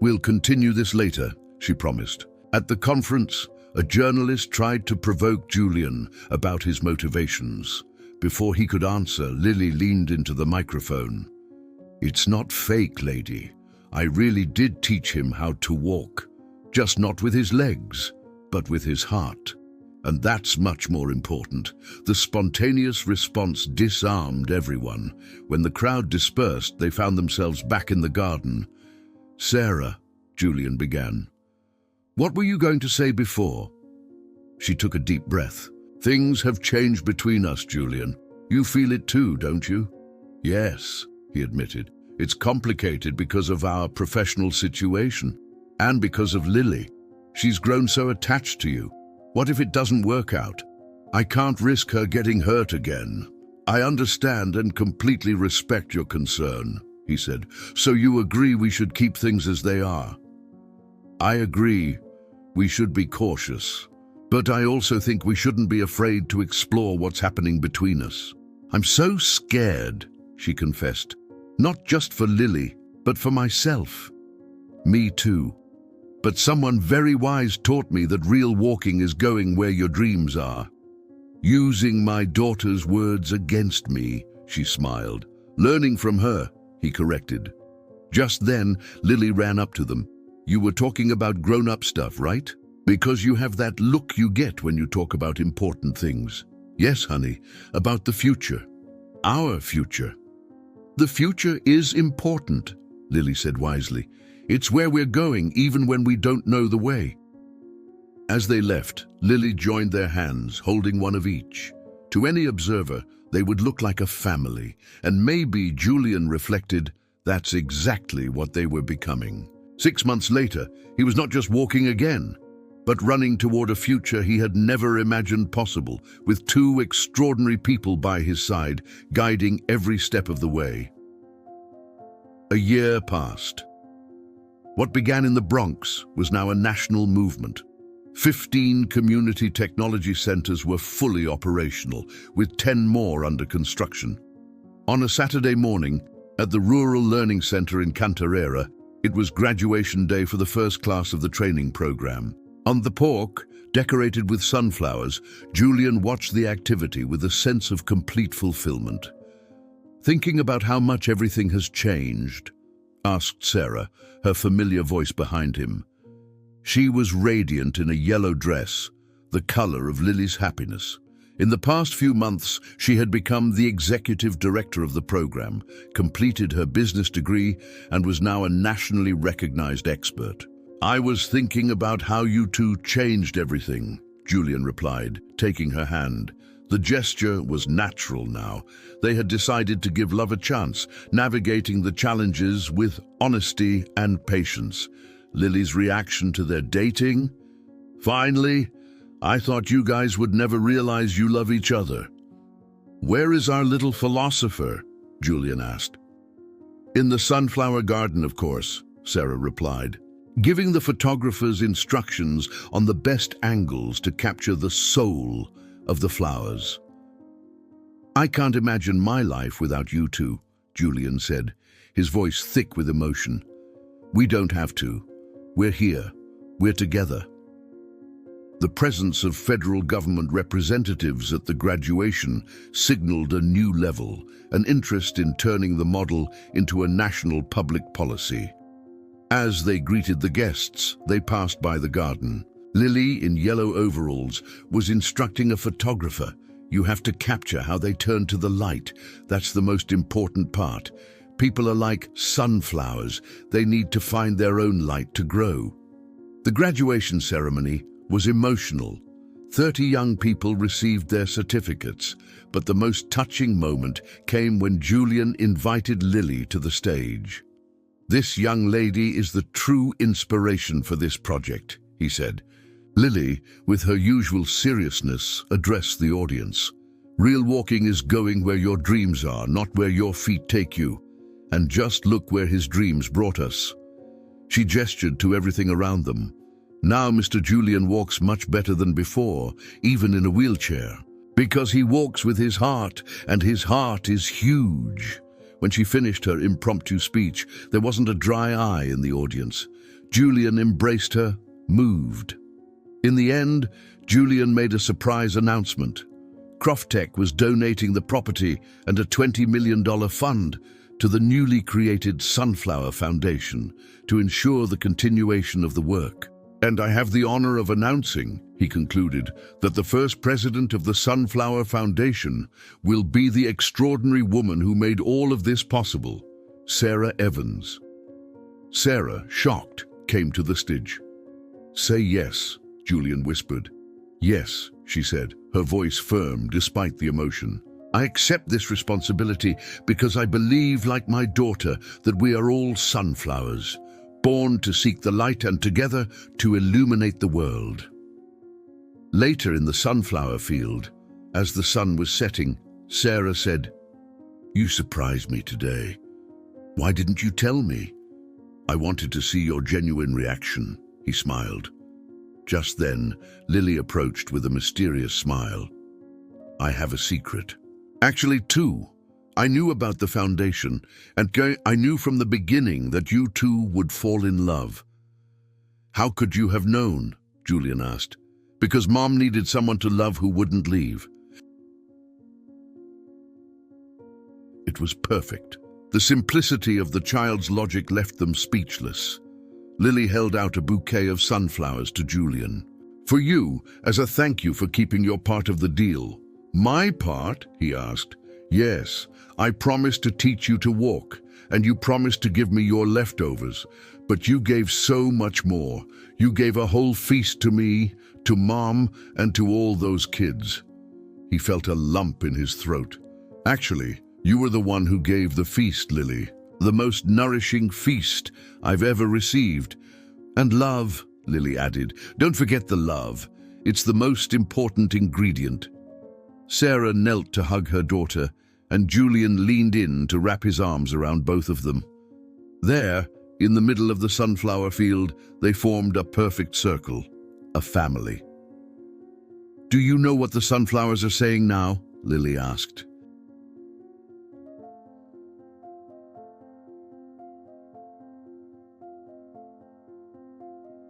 "We'll continue this later," she promised. At the conference, a journalist tried to provoke Julian about his motivations. Before he could answer, Lily leaned into the microphone. "It's not fake, lady. I really did teach him how to walk. Just not with his legs, but with his heart. And that's much more important." The spontaneous response disarmed everyone. When the crowd dispersed, they found themselves back in the garden. "Sarah," Julian began, "what were you going to say before?" She took a deep breath. "Things have changed between us, Julian. You feel it too, don't you?" "Yes," he admitted. "It's complicated because of our professional situation, and because of Lily. She's grown so attached to you. What if it doesn't work out? I can't risk her getting hurt again." "I understand and completely respect your concern," he said. "So you agree we should keep things as they are?" "I agree. We should be cautious. But I also think we shouldn't be afraid to explore what's happening between us." "I'm so scared," she confessed. "Not just for Lily, but for myself." "Me too. But someone very wise taught me that real walking is going where your dreams are." "Using my daughter's words against me," she smiled. "Learning from her," he corrected. Just then, Lily ran up to them. "You were talking about grown-up stuff, right? Because you have that look you get when you talk about important things." "Yes, honey, about the future. Our future." "The future is important," Lily said wisely. "It's where we're going, even when we don't know the way." As they left, Lily joined their hands, holding one of each. To any observer, they would look like a family, and maybe, Julian reflected, that's exactly what they were becoming. 6 months later, he was not just walking again, but running toward a future he had never imagined possible, with 2 extraordinary people by his side, guiding every step of the way. A year passed. What began in the Bronx was now a national movement. 15 community technology centers were fully operational, with 10 more under construction. On a Saturday morning, at the Rural Learning Center in Cantarera, it was graduation day for the first class of the training program. On the porch, decorated with sunflowers, Julian watched the activity with a sense of complete fulfillment. "Thinking about how much everything has changed?" asked Sarah, her familiar voice behind him. She was radiant in a yellow dress, the color of Lily's happiness. In the past few months, she had become the executive director of the program, completed her business degree, and was now a nationally recognized expert. "I was thinking about how you two changed everything," Julian replied, taking her hand. The gesture was natural now. They had decided to give love a chance, navigating the challenges with honesty and patience. Lily's reaction to their dating? "Finally, I thought you guys would never realize you love each other." "Where is our little philosopher?" Julian asked. "In the sunflower garden, of course," Sarah replied, giving the photographers instructions on the best angles to capture the soul of the flowers. "I can't imagine my life without you two," Julian said, his voice thick with emotion. "We don't have to. We're here. We're together." The presence of federal government representatives at the graduation signaled a new level, an interest in turning the model into a national public policy. As they greeted the guests, they passed by the garden. Lily, in yellow overalls, was instructing a photographer. "You have to capture how they turn to the light. That's the most important part. People are like sunflowers. They need to find their own light to grow. The graduation ceremony was emotional. 30 young people received their certificates, but the most touching moment came when Julian invited Lily to the stage. "This young lady is the true inspiration for this project," he said. Lily, with her usual seriousness, addressed the audience. "Real walking is going where your dreams are, not where your feet take you. And just look where his dreams brought us." She gestured to everything around them. "Now Mr. Julian walks much better than before, even in a wheelchair, because he walks with his heart, and his heart is huge." When she finished her impromptu speech, there wasn't a dry eye in the audience. Julian embraced her, moved. In the end, Julian made a surprise announcement. Crofttech was donating the property and a $20 million fund to the newly created Sunflower Foundation to ensure the continuation of the work. "And I have the honor of announcing," he concluded, "that the first president of the Sunflower Foundation will be the extraordinary woman who made all of this possible, Sarah Evans." Sarah, shocked, came to the stage. "Say yes," Julian whispered. "Yes," she said, her voice firm despite the emotion. "I accept this responsibility because I believe, like my daughter, that we are all sunflowers, born to seek the light and together to illuminate the world." Later in the sunflower field, as the sun was setting, Sarah said, "You surprised me today. Why didn't you tell me?" "I wanted to see your genuine reaction," he smiled. Just then, Lily approached with a mysterious smile. "I have a secret. Actually, two. I knew about the foundation, and I knew from the beginning that you two would fall in love." "How could you have known?" Julian asked. "Because Mom needed someone to love who wouldn't leave." It was perfect. The simplicity of the child's logic left them speechless. Lily held out a bouquet of sunflowers to Julian. "For you, as a thank you for keeping your part of the deal." "My part?" he asked. "Yes, I promised to teach you to walk, and you promised to give me your leftovers. But you gave so much more. You gave a whole feast to me, to Mom, and to all those kids." He felt a lump in his throat. "Actually, you were the one who gave the feast, Lily. The most nourishing feast I've ever received. And love," Lily added. "Don't forget the love. It's the most important ingredient." Sarah knelt to hug her daughter, and Julian leaned in to wrap his arms around both of them. There, in the middle of the sunflower field, they formed a perfect circle, a family. "Do you know what the sunflowers are saying now?" Lily asked.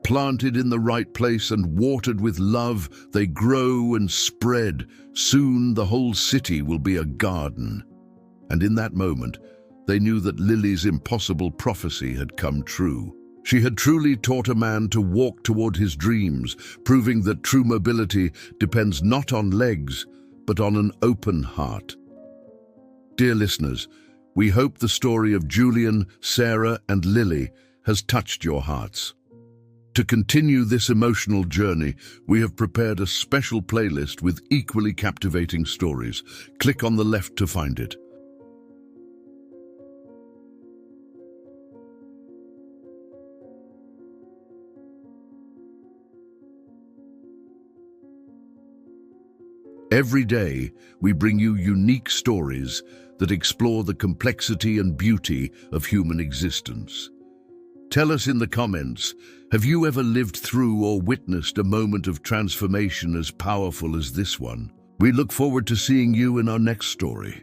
Planted in the right place and watered with love, they grow and spread. Soon the whole city will be a garden. And in that moment, they knew that Lily's impossible prophecy had come true. She had truly taught a man to walk toward his dreams, proving that true mobility depends not on legs, but on an open heart. Dear listeners, we hope the story of Julian, Sarah, and Lily has touched your hearts. To continue this emotional journey, we have prepared a special playlist with equally captivating stories. Click on the left to find it. Every day, we bring you unique stories that explore the complexity and beauty of human existence. Tell us in the comments, have you ever lived through or witnessed a moment of transformation as powerful as this one? We look forward to seeing you in our next story.